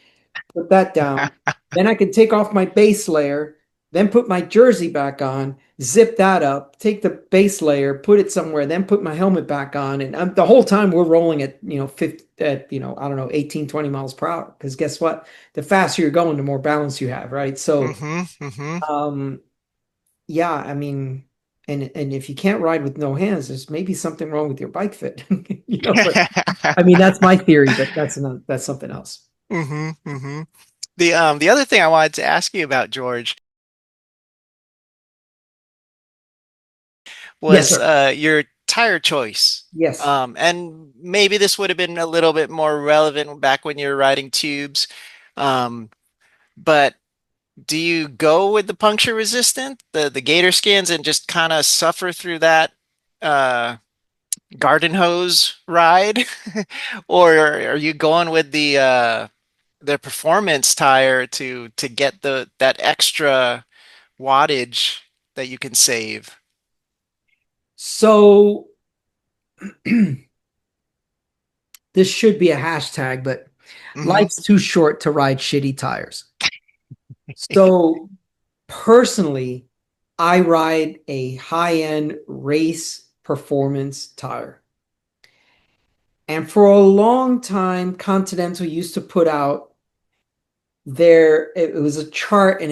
put that down. Then I can take off my base layer, then put my jersey back on, zip that up, take the base layer, put it somewhere, then put my helmet back on. And the whole time we're rolling at, 50, at, I don't know, 18, 20 miles per hour. Because guess what? The faster you're going, the more balance you have, right? So, Hmm. Hmm. um, yeah, I mean, and if you can't ride with no hands, there's maybe something wrong with your bike fit. But I mean, that's my theory, but that's something else. Hmm. Hmm. The other thing I wanted to ask you about, George, Yes, was sir. your tire choice. Yes. And maybe this would have been a little bit more relevant back when you were riding tubes. But do you go with the puncture resistant, the gator skins, and just kind of suffer through that uh, garden hose ride, or are you going with the performance tire to get that extra wattage that you can save? So this should be a hashtag, but Hmm. life's too short to ride shitty tires. So personally, I ride a high-end race performance tire. And for a long time, Continental used to put out it was a chart and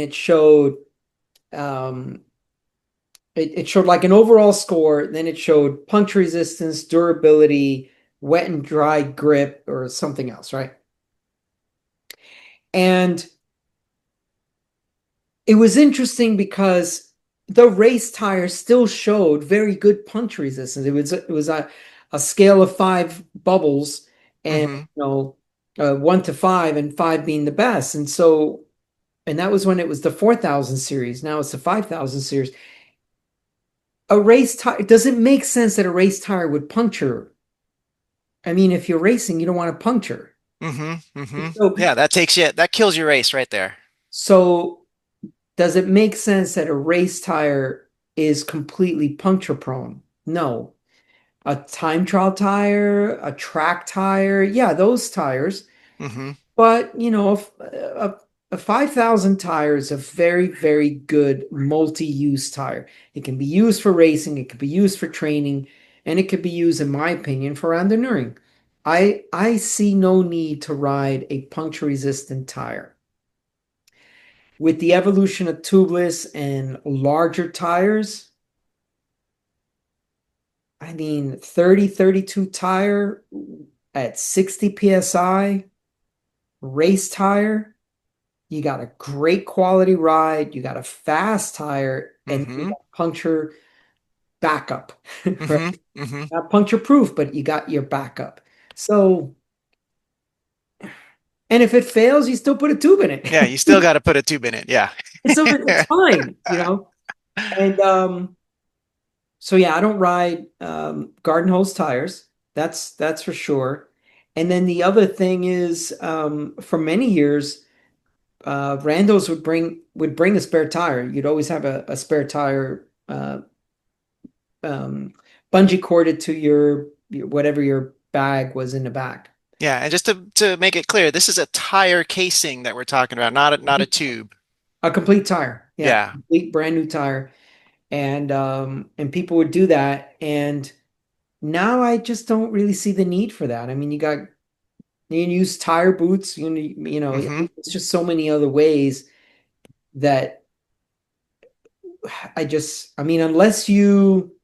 um, it showed like an overall score, then it showed puncture resistance, durability, wet and dry grip, or something else, right? And it was interesting because the race tire still showed very good punch resistance. It was a scale of 5 bubbles, and Hmm. 1 to 5, and 5 being the best. And that was when it was the 4,000 series. Now it's the 5,000 series. A race tire, does it make sense that a race tire would puncture? I mean, if you're racing, you don't want to puncture. Hmm. Hmm. So, Yeah, that kills your race right there. so does it make sense that a race tire is completely puncture prone? No. A time trial tire, a track tire, yeah, those tires. Hmm. But, a 5,000 tire is a very, very good multi-use tire. It can be used for racing, it could be used for training, and it could be used, in my opinion, for engineering. I see no need to ride a puncture resistant tire. With the evolution of tubeless and larger tires, I mean, 30, 32 tire at 60 PSI, race tire. You got a great quality ride. You got a fast tire, and you Mm-hmm. got puncture backup, right? Mm-hmm. Mm-hmm. Not puncture proof, but you got your backup. So, and if it fails, you still put a tube in Yeah, it. you still got to put a tube in it. Yeah. So it's fine, And so yeah, I don't ride garden hose tires. That's for sure. And then the other thing is, for many years, randos would bring a spare tire. You'd always have a spare tire, um, bungee corded to your whatever your bag was in the back. Yeah, and just to make it clear, this is a tire casing that we're talking about, not a tube. A complete tire, yeah, Yeah. complete brand new tire, and people would do that, and now I just don't really see the need for that. I mean, you can use tire boots, Mm-hmm. it's just so many other ways that I mean, unless you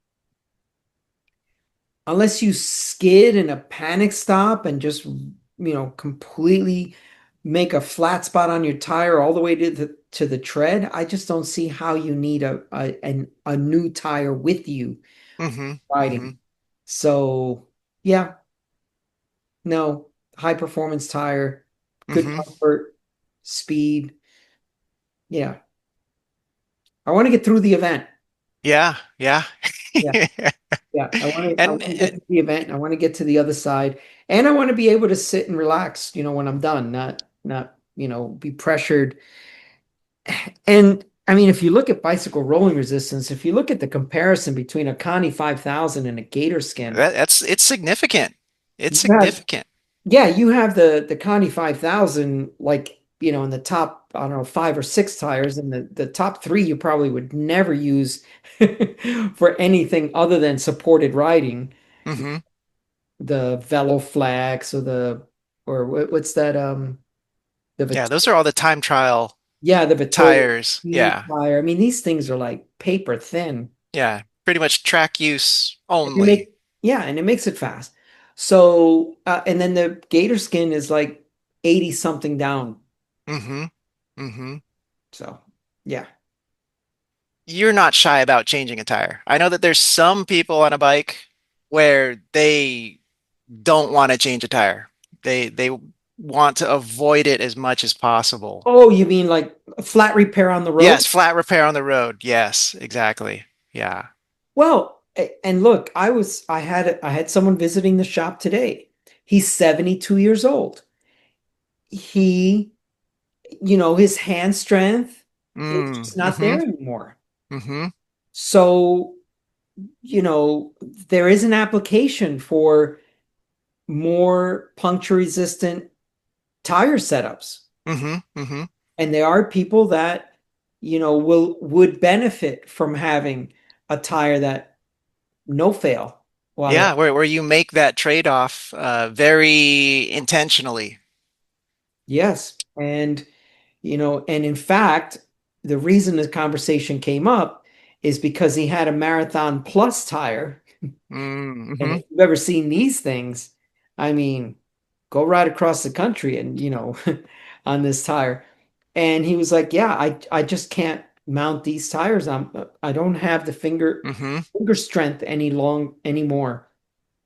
skid in a panic stop and just, completely make a flat spot on your tire all the way to the tread, I just don't see how you need a new tire with you Mm-hmm. Mm-hmm. riding. So, yeah, no, high performance tire, good Mm-hmm. comfort, speed. Yeah. I want to get through the event. Yeah, yeah. Yeah. Yeah. I want to I And want to get to the event. I want to get to the other side. And I want to be able to sit and relax, when I'm done, not, be pressured. And I mean, if you look at bicycle rolling resistance, if you look at the comparison between a Connie 5000 and a Gator Skin, that's it's significant. It's you have significant. yeah, you have the Connie 5000, like, in the top, I don't know, five or six tires, and the top three you probably would never use for anything other than supported riding. Mm-hmm. The Veloflex or what's that, the Yeah, Vit those are all the time trial yeah, the Vittoria tires. Speed Yeah. tire. I mean, these things are like paper thin. Yeah. Pretty much track use And you only. make Yeah, and it makes it fast. So, and then the Gator Skin is like 80 something down. Mm-hmm. Mm-hmm. So, yeah. You're not shy about changing a tire. I know that there's some people on a bike where they don't want to change a tire. They want to avoid it as much as possible. Oh, you mean like a flat repair on the road? Yes, flat repair on the road. Yes, exactly. Yeah. Well, and look, I had someone visiting the shop today. He's 72 years old. He, his hand strength is Mm, just not mm-hmm. there anymore. Mm-hmm. So, there is an application for more puncture resistant tire setups. Mm-hmm. Mm-hmm. And there are people that, would benefit from having a tire that no fail while they're Yeah, where you make that trade-off very intentionally. yes. And in fact, the reason this conversation came up is because he had a Marathon Plus tire. And Mm-hmm. if you've ever seen these things, I mean, go ride across the country and, on this tire. And he was like, "Yeah, I just can't mount these tires. I don't have the Mm-hmm. finger strength anymore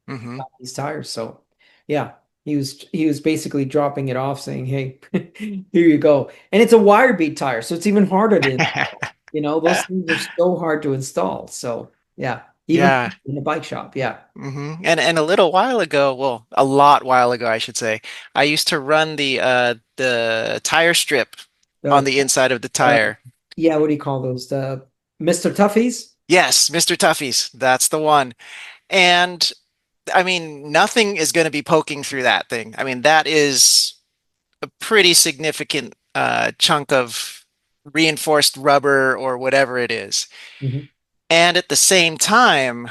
Mm-hmm. on these tires." So, yeah, he was basically dropping it off, saying, "Hey, here you go." And it's a wire bead tire, so it's even harder to install. Those things are so hard to install. So, yeah, even Yeah. in the bike shop, yeah. And a little while ago, well, a lot while ago, I should say, I used to run the tire strip on The the inside of the uh, tire. yeah, what do you call those? The Mr. Toughies? Yes, Mr. Tuffy's, that's the one. And I mean, nothing is going to be poking through that thing. I mean, that is a pretty significant chunk of reinforced rubber or whatever it is. Mhm. And at the same time,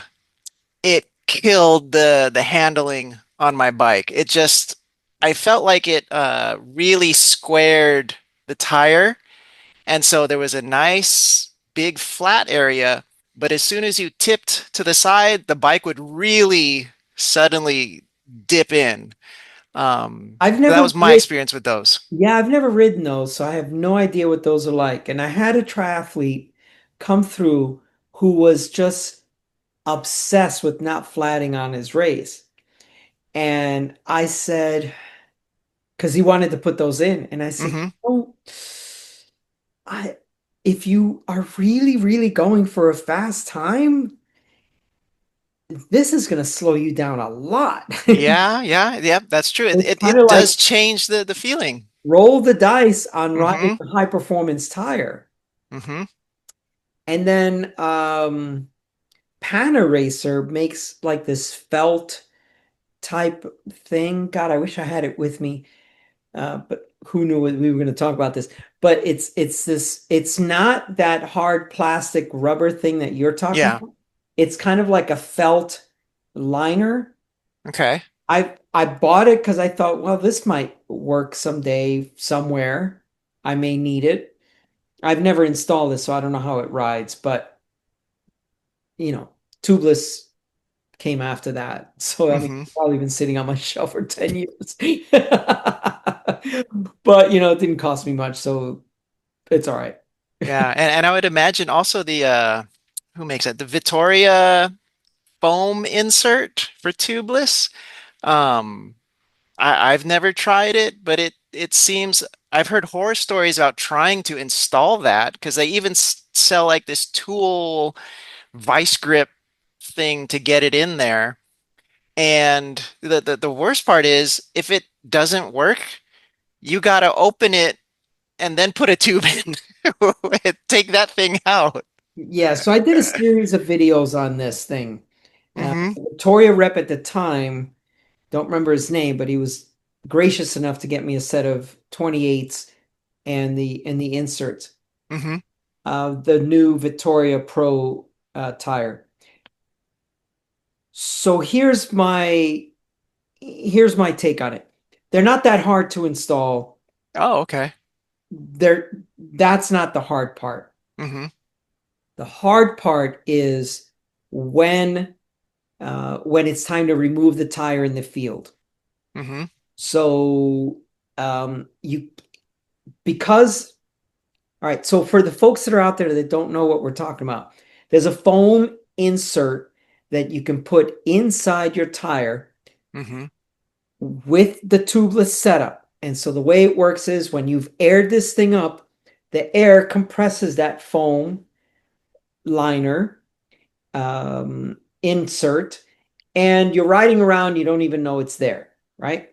it killed the handling on my bike. It just I felt like it really squared the tire, and so there was a nice big flat area but as soon as you tipped to the side, the bike would really suddenly dip in. I've So that never was my rid experience with those. Yeah, I've never ridden those, so I have no idea what those are like. And I had a triathlete come through who was just obsessed with not flatting on his race. And I said, because he wanted to put those in, and I said, Hmm. oh, I if you are really, really going for a fast time, this is going to slow you down a lot. Yeah, yeah, yeah, that's true. It, It's it kind of it does like change the feeling. roll the dice on riding Hmm. a high performance tire. Hmm. And then Pana Racer makes like this felt type thing. God, I wish I had it with me. But who knew we were going to talk about this? But it's not that hard plastic rubber thing that you're talking Yeah. about. It's kind of like a felt liner. Okay. I bought it because I thought, well, this might work someday somewhere. I may need it. I've never installed this, so I don't know how it rides, but you know, tubeless came after that. So I mean, Hmm. it's probably been sitting on my shelf for 10 years. But it didn't cost me much, so it's all right. Yeah, and I would imagine also the who makes that? The Vittoria foam insert for tubeless. Um, I've never tried it, but it seems I've heard horror stories about trying to install that because they even sell like this tool vice grip thing to get it in there. And the worst part is if it doesn't work, you gotta open it and then put a tube in. Take that thing out. Yeah, so I did a series of videos on this thing. Hmm. Victoria rep at the time, don't remember his name, but he was gracious enough to get me a set of 28s and the inserts. Hmm. The new Victoria Pro tire. So here's my take on it. They're not that hard to install. Oh, okay. That's not the hard part. Hmm. The hard part is when when it's time to remove the tire in the field. Hmm. So you because all right, so for the folks that are out there that don't know what we're talking about, there's a foam insert that you can put inside your tire Hmm. with the tubeless setup. And so the way it works is when you've aired this thing up, the air compresses that foam liner insert, and you're riding around, you don't even know it's there, right?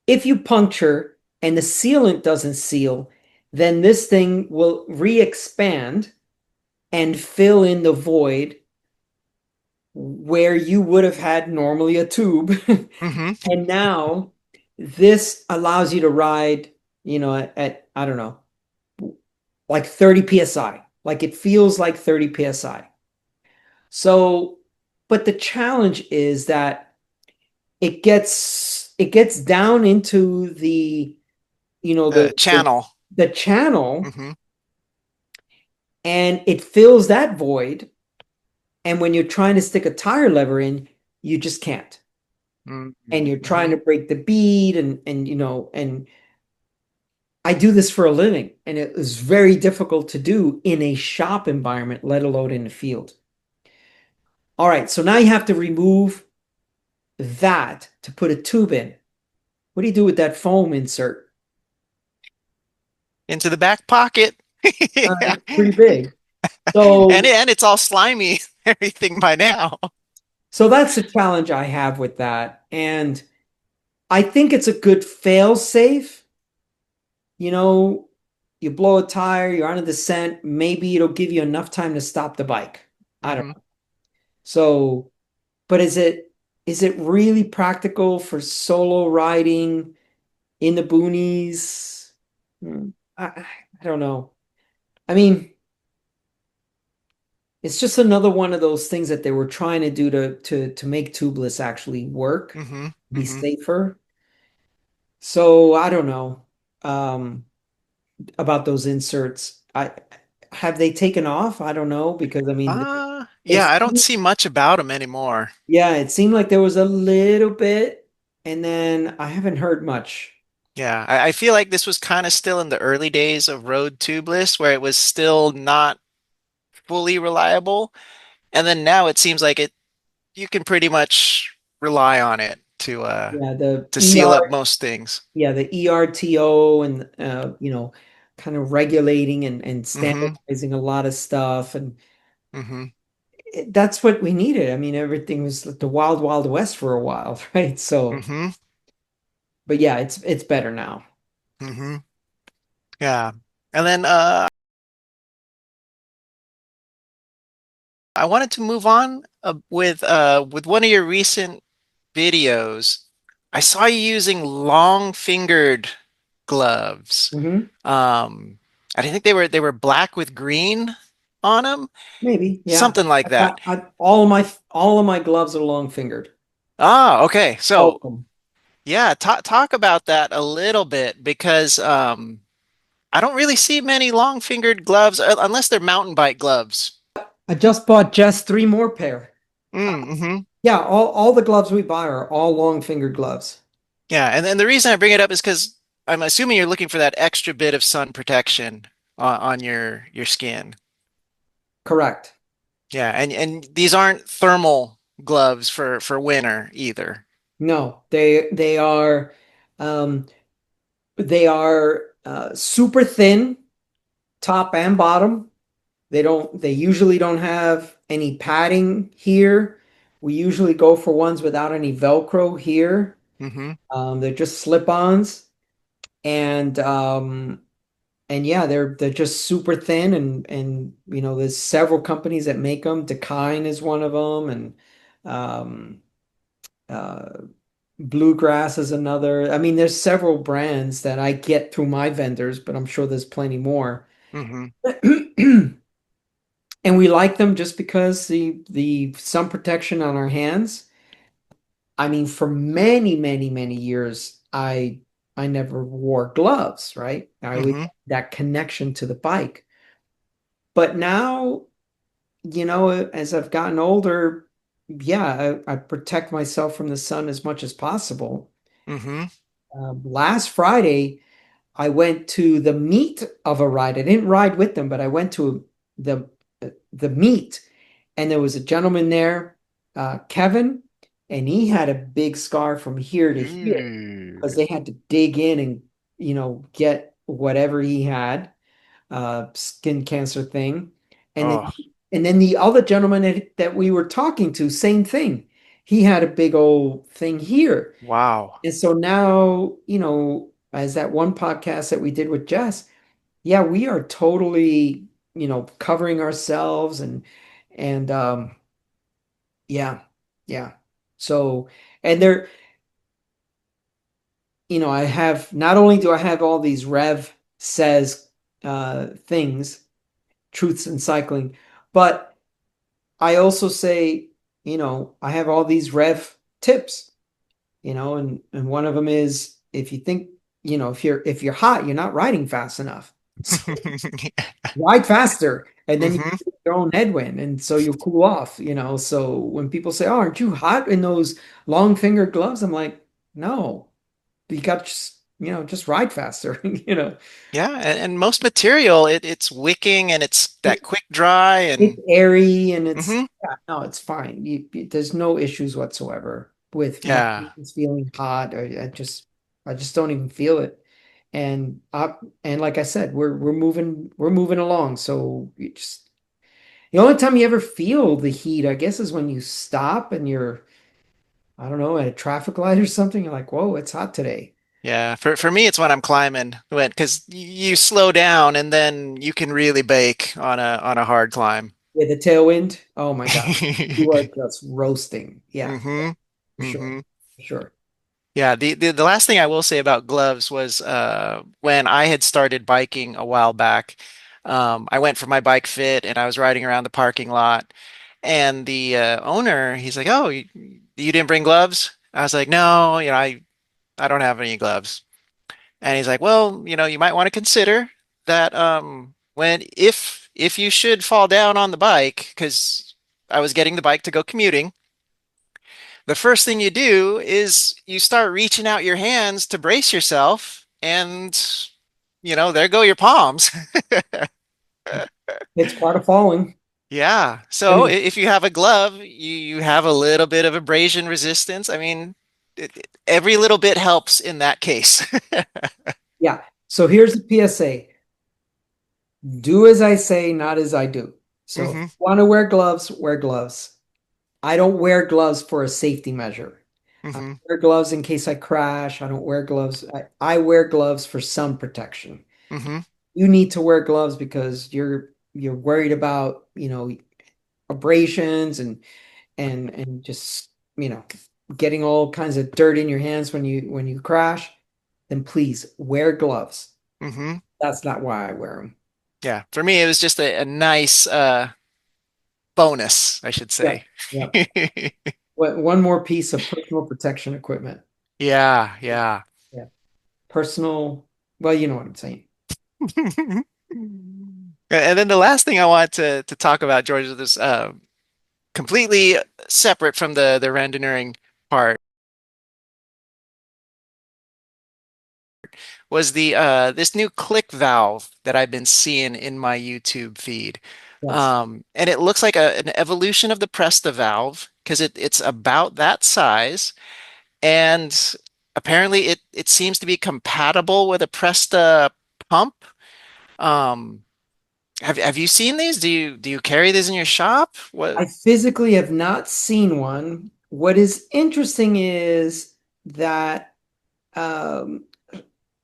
If you puncture and the sealant doesn't seal, then this thing will re-expand and fill in the void where you would have had normally a tube. Hmm. And now this allows you to ride, at I don't know, like 30 psi. Like it feels like 30 psi. So, but the challenge is that it gets down into the, you know, the The the, channel. the channel, Hmm. and it fills that void. And when you're trying to stick a tire lever in, you just can't. And you're trying Hmm. to break the bead, and I do this for a living, and it is very difficult to do in a shop environment, let alone in the field. All right, so now you have to remove that to put a tube in. What do you do with that foam insert? Into the back pocket. Yeah. It's pretty big. And So, and it's all slimy, everything by now. so that's the challenge I have with that. And I think it's a good fail safe. You know, you blow a tire, you're on a descent, maybe it'll give you enough time to stop the bike. I don't Hmm. know. So, but is it really practical for solo riding in the boonies? Hmm, I don't know. I mean, it's just another one of those things that they were trying to do to make tubeless actually work, Hmm. be Hmm. safer. So I don't know about those inserts. have they taken off? I don't know because I mean, Yeah, it's I don't see much about them anymore. yeah, it seemed like there was a little bit, and then I haven't heard much. Yeah, I feel like this was kind of still in the early days of road tubeless, where it was still not fully reliable. And then now it seems like it you can pretty much rely on it Yeah, the to seal up ER, most things. yeah, the ERTO and kind of regulating and Mm-hmm. standardizing a lot of stuff, and Mm-hmm. that's what we needed. I mean, everything was like the wild, wild west for a while, right? So, Mm-hmm. but yeah, it's better now. Mm-hmm. Yeah. And then I wanted to move on with one of your recent videos. I saw you using long-fingered gloves. Hmm. I think they were black with green on them, Maybe, yeah. something like that. All of my gloves are long fingered. Ah, okay. All of So them. yeah, talk about that a little bit because I don't really see many long-fingered gloves unless they're mountain bike gloves. I just bought just three more pair. Mm-hmm. Yeah, all the gloves we buy are all long fingered gloves. Yeah, and then the reason I bring it up is because I'm assuming you're looking for that extra bit of sun protection on your skin. Correct. Yeah, and these aren't thermal gloves for winter either. No, um they are super thin, top and bottom. They usually don't have any padding here. We usually go for ones without any Velcro here. Mm-hmm. They're just slip-ons, and yeah, they're just super thin, and there's several companies that make them. Dakine is one of them, and um, uh, Bluegrass is another. I mean, there's several brands that I get through my vendors, but I'm sure there's plenty more. Mm-hmm. And we like them just because the sun protection on our hands. I mean, for many, many, many years, I never wore gloves, right? I always Mm-hmm. had that connection to the bike. But now, as I've gotten older, yeah, I protect myself from the sun as much as possible. Mm-hmm. Last Friday, I went to the meet of a ride. I didn't ride with them, but I went to the meet, and there was a gentleman there, Kevin, and he had a big scar from here to here Ooh. because they had to dig in and get whatever he had, skin cancer thing, and then Oh, the other gentleman that we were talking to, same thing. He had a big old thing here. wow. And so now, as that one podcast that we did with Jess, yeah, we are totally, covering ourselves and yeah, yeah. So, and there, I have not only do I have all these Rev says things, truths in cycling, but I also say, I have all these Rev tips, and one of them is if you think, if you're hot, you're not riding fast enough. Ride faster, and then you Mm-hmm. get your own headwind, and so you cool off. So when people say, "Oh, aren't you hot in those long finger gloves?" I'm like, "No, you got just ride faster." Yeah, and most material it's wicking and it's that quick dry It's and airy and it's mm-hmm. yeah, no, it's fine. There's no issues whatsoever with my Yeah. hands feeling hot. I just don't even feel it. And like I said, we're moving along. So the only time you ever feel the heat, I guess, is when you stop and you're, I don't know, at a traffic light or something. You're like, whoa, it's hot today. Yeah, for me it's when I'm climbing, when because you slow down and then you can really bake on a hard climb. With the tailwind, oh my God, you are just roasting. Yeah, Mm-hmm. for sure, Mm-hmm. for sure. Yeah, the last thing I will say about gloves was when I had started biking a while back, I went for my bike fit and I was riding around the parking lot and the owner, he's like, "Oh, you didn't bring gloves?" I was like, "No, I don't have any gloves." And he's like, "Well, you might want to consider that when if if you should fall down on the bike, because I was getting the bike to go commuting, the first thing you do is you start reaching out your hands to brace yourself, and there go your palms. It's part of falling. Yeah. I So mean, if you have a glove, you have a little bit of abrasion resistance. I mean, every little bit helps in that case. yeah. So here's the PSA. Do as I say, not as I do. So if you Hmm. want to wear gloves, wear gloves. I don't wear gloves for a safety measure. I Hmm. wear gloves in case I crash. I don't wear gloves. I wear gloves for sun protection. Hmm. You need to wear gloves because you're worried about, abrasions and just, getting all kinds of dirt in your hands when you crash, then please wear gloves. Hmm. That's not why I wear them. Yeah. For me, it was just a nice bonus, I should Yeah. say. Yeah. One more piece of personal protection equipment. Yeah, yeah. Yeah. Personal, well, you know what I'm saying. And then the last thing I want to talk about, George, is this completely separate from the rendering part, was the this new click valve that I've been seeing in my YouTube feed. Yes. And it looks like an evolution of the Presta valve because it's about that size, and apparently it seems to be compatible with a Presta pump. Um, have you seen these? Do you carry these in your shop? What? I physically have not seen one. What is interesting is that um,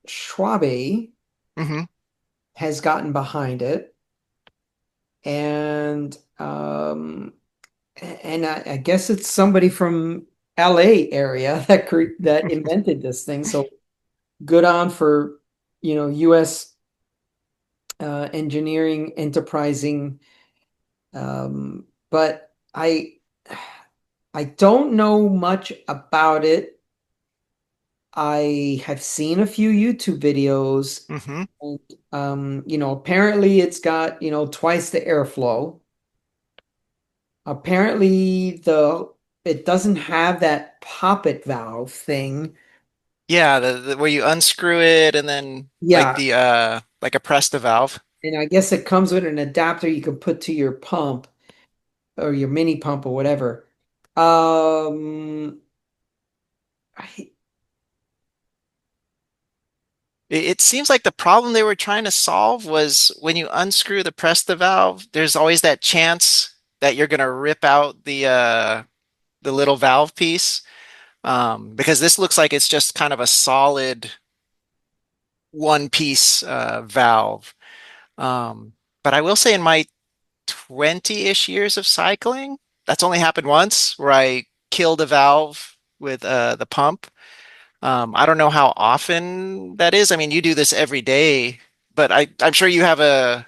Schwabe Hmm. has gotten behind it, and I guess it's somebody from LA area that invented this thing. So good on for U.S. Engineering enterprising. But I don't know much about it. I have seen a few YouTube videos, Hmm. and apparently it's got twice the airflow. Apparently it doesn't have that poppet valve thing. Yeah, the where you unscrew it and then like Yeah, the like a Presta valve. and I guess it comes with an adapter you can put to your pump or your mini pump or whatever. I, It seems like the problem they were trying to solve was when you unscrew the Presta valve, there's always that chance that you're gonna rip out the little valve piece. Because this looks like it's just kind of a solid one piece valve. But I will say in my 20-ish years of cycling, that's only happened once where I killed a valve with the pump. I don't know how often that is. I mean, you do this every day, but I'm sure you have a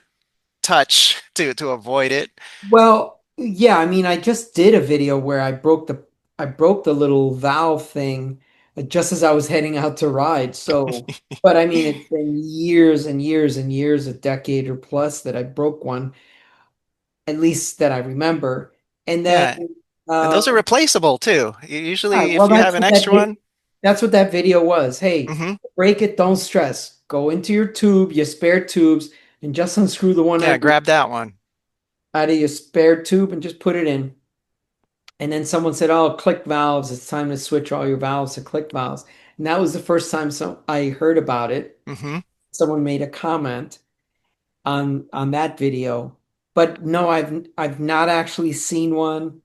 touch to avoid it. well, yeah, I mean, I just did a video where I broke the little valve thing just as I was heading out to ride. So, but I mean, it's been years and years and years, a decade or plus that I broke one, at least that I remember. And then, Yeah, and those are um, replaceable too. yeah, Usually, well, if you have an extra one, that's what that video was. Hey, hmm, break it, don't stress. Go into your tube, your spare tubes, and just unscrew the one yeah, grab that one. out of your spare tube and just put it in. And then someone said, "Oh, click valves. It's time to switch all your valves to click valves." And that was the first time I heard about it. Hmm. Someone made a comment on that video. But no, I've not actually seen one.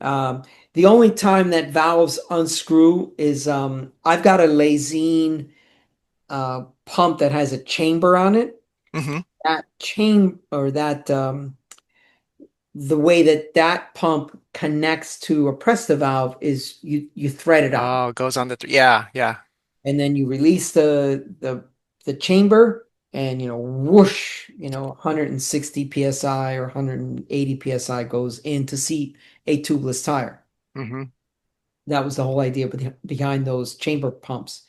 Um, the only time that valves unscrew is I've got a Lazine pump that has a chamber on it. Hmm. That chain or that the way that pump connects to a Presta valve is you thread it on, Oh, it goes on the yeah, yeah. and then you release the chamber, and whoosh, 160 psi or 180 psi goes in to seat a tubeless tire. Hmm. That was the whole idea behind those chamber pumps.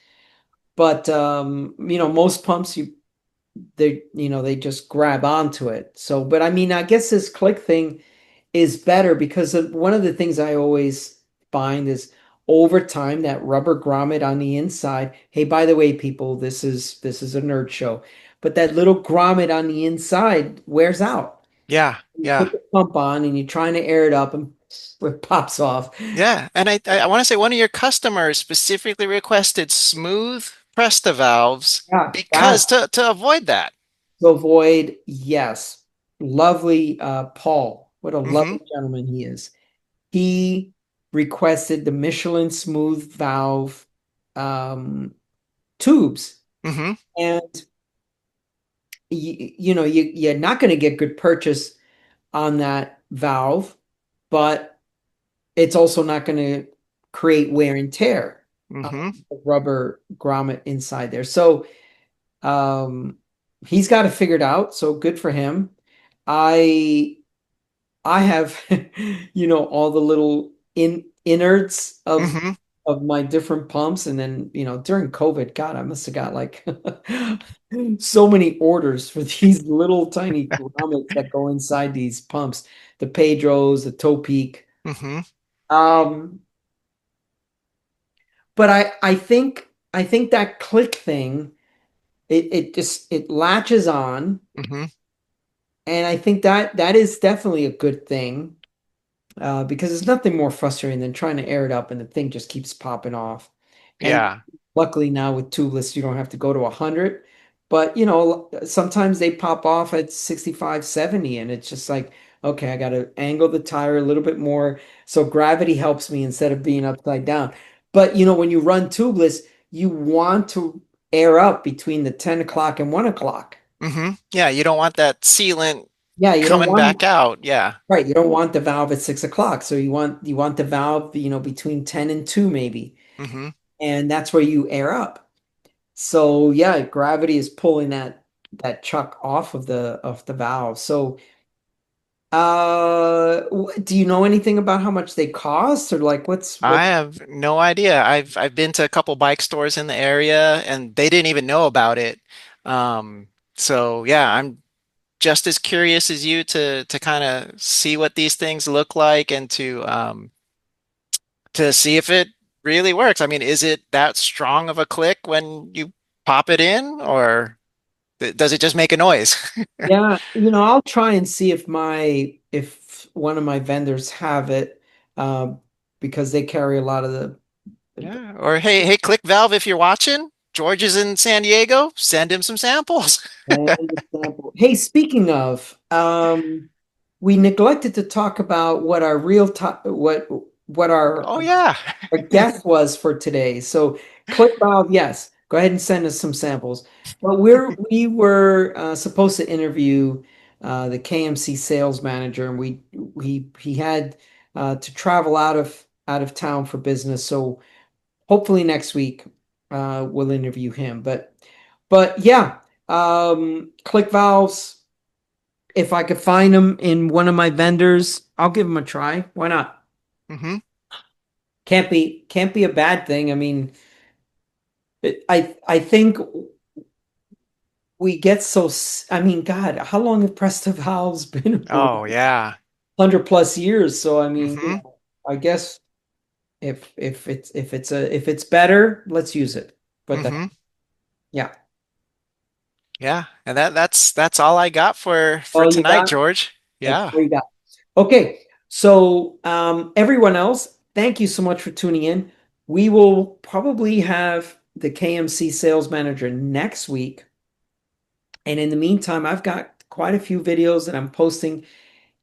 But most pumps they just grab onto it. So, but I mean, I guess this click thing is better because one of the things I always find is over time that rubber grommet on the inside. Hey, by the way, people, this is a nerd show, but that little grommet on the inside wears out. Yeah, You yeah, put the pump on and you're trying to air it up and it pops off. yeah. And I want to say one of your customers specifically requested smooth Presta valves Yeah, because that to avoid that. to avoid, yes. Lovely Paul. What a Mm-hmm. lovely gentleman he is. He requested the Michelin smooth valve um, tubes. Mm-hmm. And you're not going to get good purchase on that valve, but it's also not going to create wear and tear on Mm-hmm. the rubber grommet inside there. So um, he's got it figured out. So good for him. I I have, all the little innards Mm-hmm. of my different pumps, and then, during COVID, God, I must have got like so many orders for these little tiny grommets that go inside these pumps, the Pedros, the Topeak. Mm-hmm. Um, but I think that click thing, it latches on, Mm-hmm. and I think that is definitely a good thing. Because there's nothing more frustrating than trying to air it up and the thing just keeps popping off. And Yeah. luckily now with tubeless, you don't have to go to 100. But, sometimes they pop off at 65, 70, and it's just like, okay, I got to angle the tire a little bit more. So gravity helps me instead of being upside down. But, when you run tubeless, you want to air up between the 10 o'clock and 1 o'clock. Mm-hmm. Yeah, you don't want that sealant Yeah, you don't coming want back out. Yeah. Right, you don't want the valve at 6 o'clock. So you want the valve, between 10 and 2 maybe. Mm-hmm. And that's where you air up. So yeah, gravity is pulling that chuck off of the valve. So do you know anything about how much they cost, or like I what's have no idea. I've been to a couple bike stores in the area and they didn't even know about it. Um, so yeah, I'm just as curious as you to kind of see what these things look like and to see if it really works. I mean, is it that strong of a click when you pop it in, or does it just make a noise? Yeah, I'll try and see if one of my vendors have it, because they carry a lot of the Yeah. Or hey, Click Valve, if you're watching, George is in San Diego, send him some samples. And example. Hey, speaking of, we neglected to talk about what our real top, what Oh yeah. our guest was for today. So, click valve, yes. Go ahead and send us some samples. But we were supposed to interview the KMC sales manager, and he had to travel out of town for business. So hopefully next week we'll interview him. But yeah, click valves. If I could find them in one of my vendors, I'll give them a try. Why not? Hmm. Can't be a bad thing. I mean, I think we get I mean, God, how long have Presto valves been around? Oh yeah. 100 plus years. So I mean, Hmm. I guess if it's better, let's use it. But Hmm. yeah, Yeah. And that's all I got for all you tonight, got. George. That's Yeah. all you got. Okay, so everyone else, thank you so much for tuning in. We will probably have the KMC sales manager next week. And in the meantime, I've got quite a few videos that I'm posting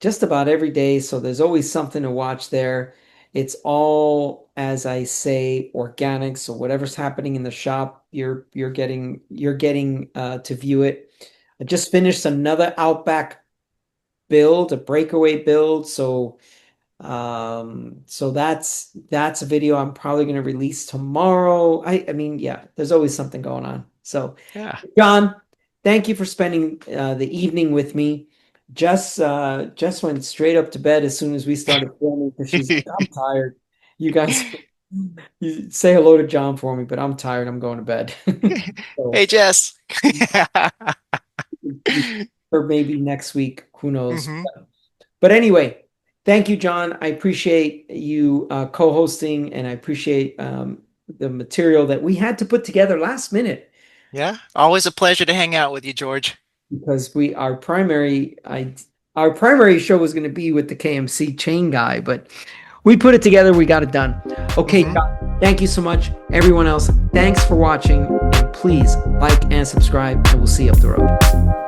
just about every day. So there's always something to watch there. It's all, as I say, organic. So whatever's happening in the shop, you're getting to view it. I just finished another Outback build, a breakaway build. So that's a video I'm probably going to release tomorrow. I mean, yeah, there's always something going on. So, Yeah. John, thank you for spending the evening with me. Jess went straight up to bed as soon as we started filming because she's like, I'm tired. You guys, you say hello to John for me, but I'm tired. I'm going to bed. So, Hey, Jess. or maybe next week. Who knows? Hmm. But anyway, thank you, John. I appreciate you co-hosting, and I appreciate the material that we had to put together last minute Yeah, always a pleasure to hang out with you, George. because our primary show was going to be with the KMC chain guy, but we put it together. We got it done. Okay, Hmm. John, thank you so much. Everyone else, thanks for watching, and please like and subscribe, and we'll see you up the road.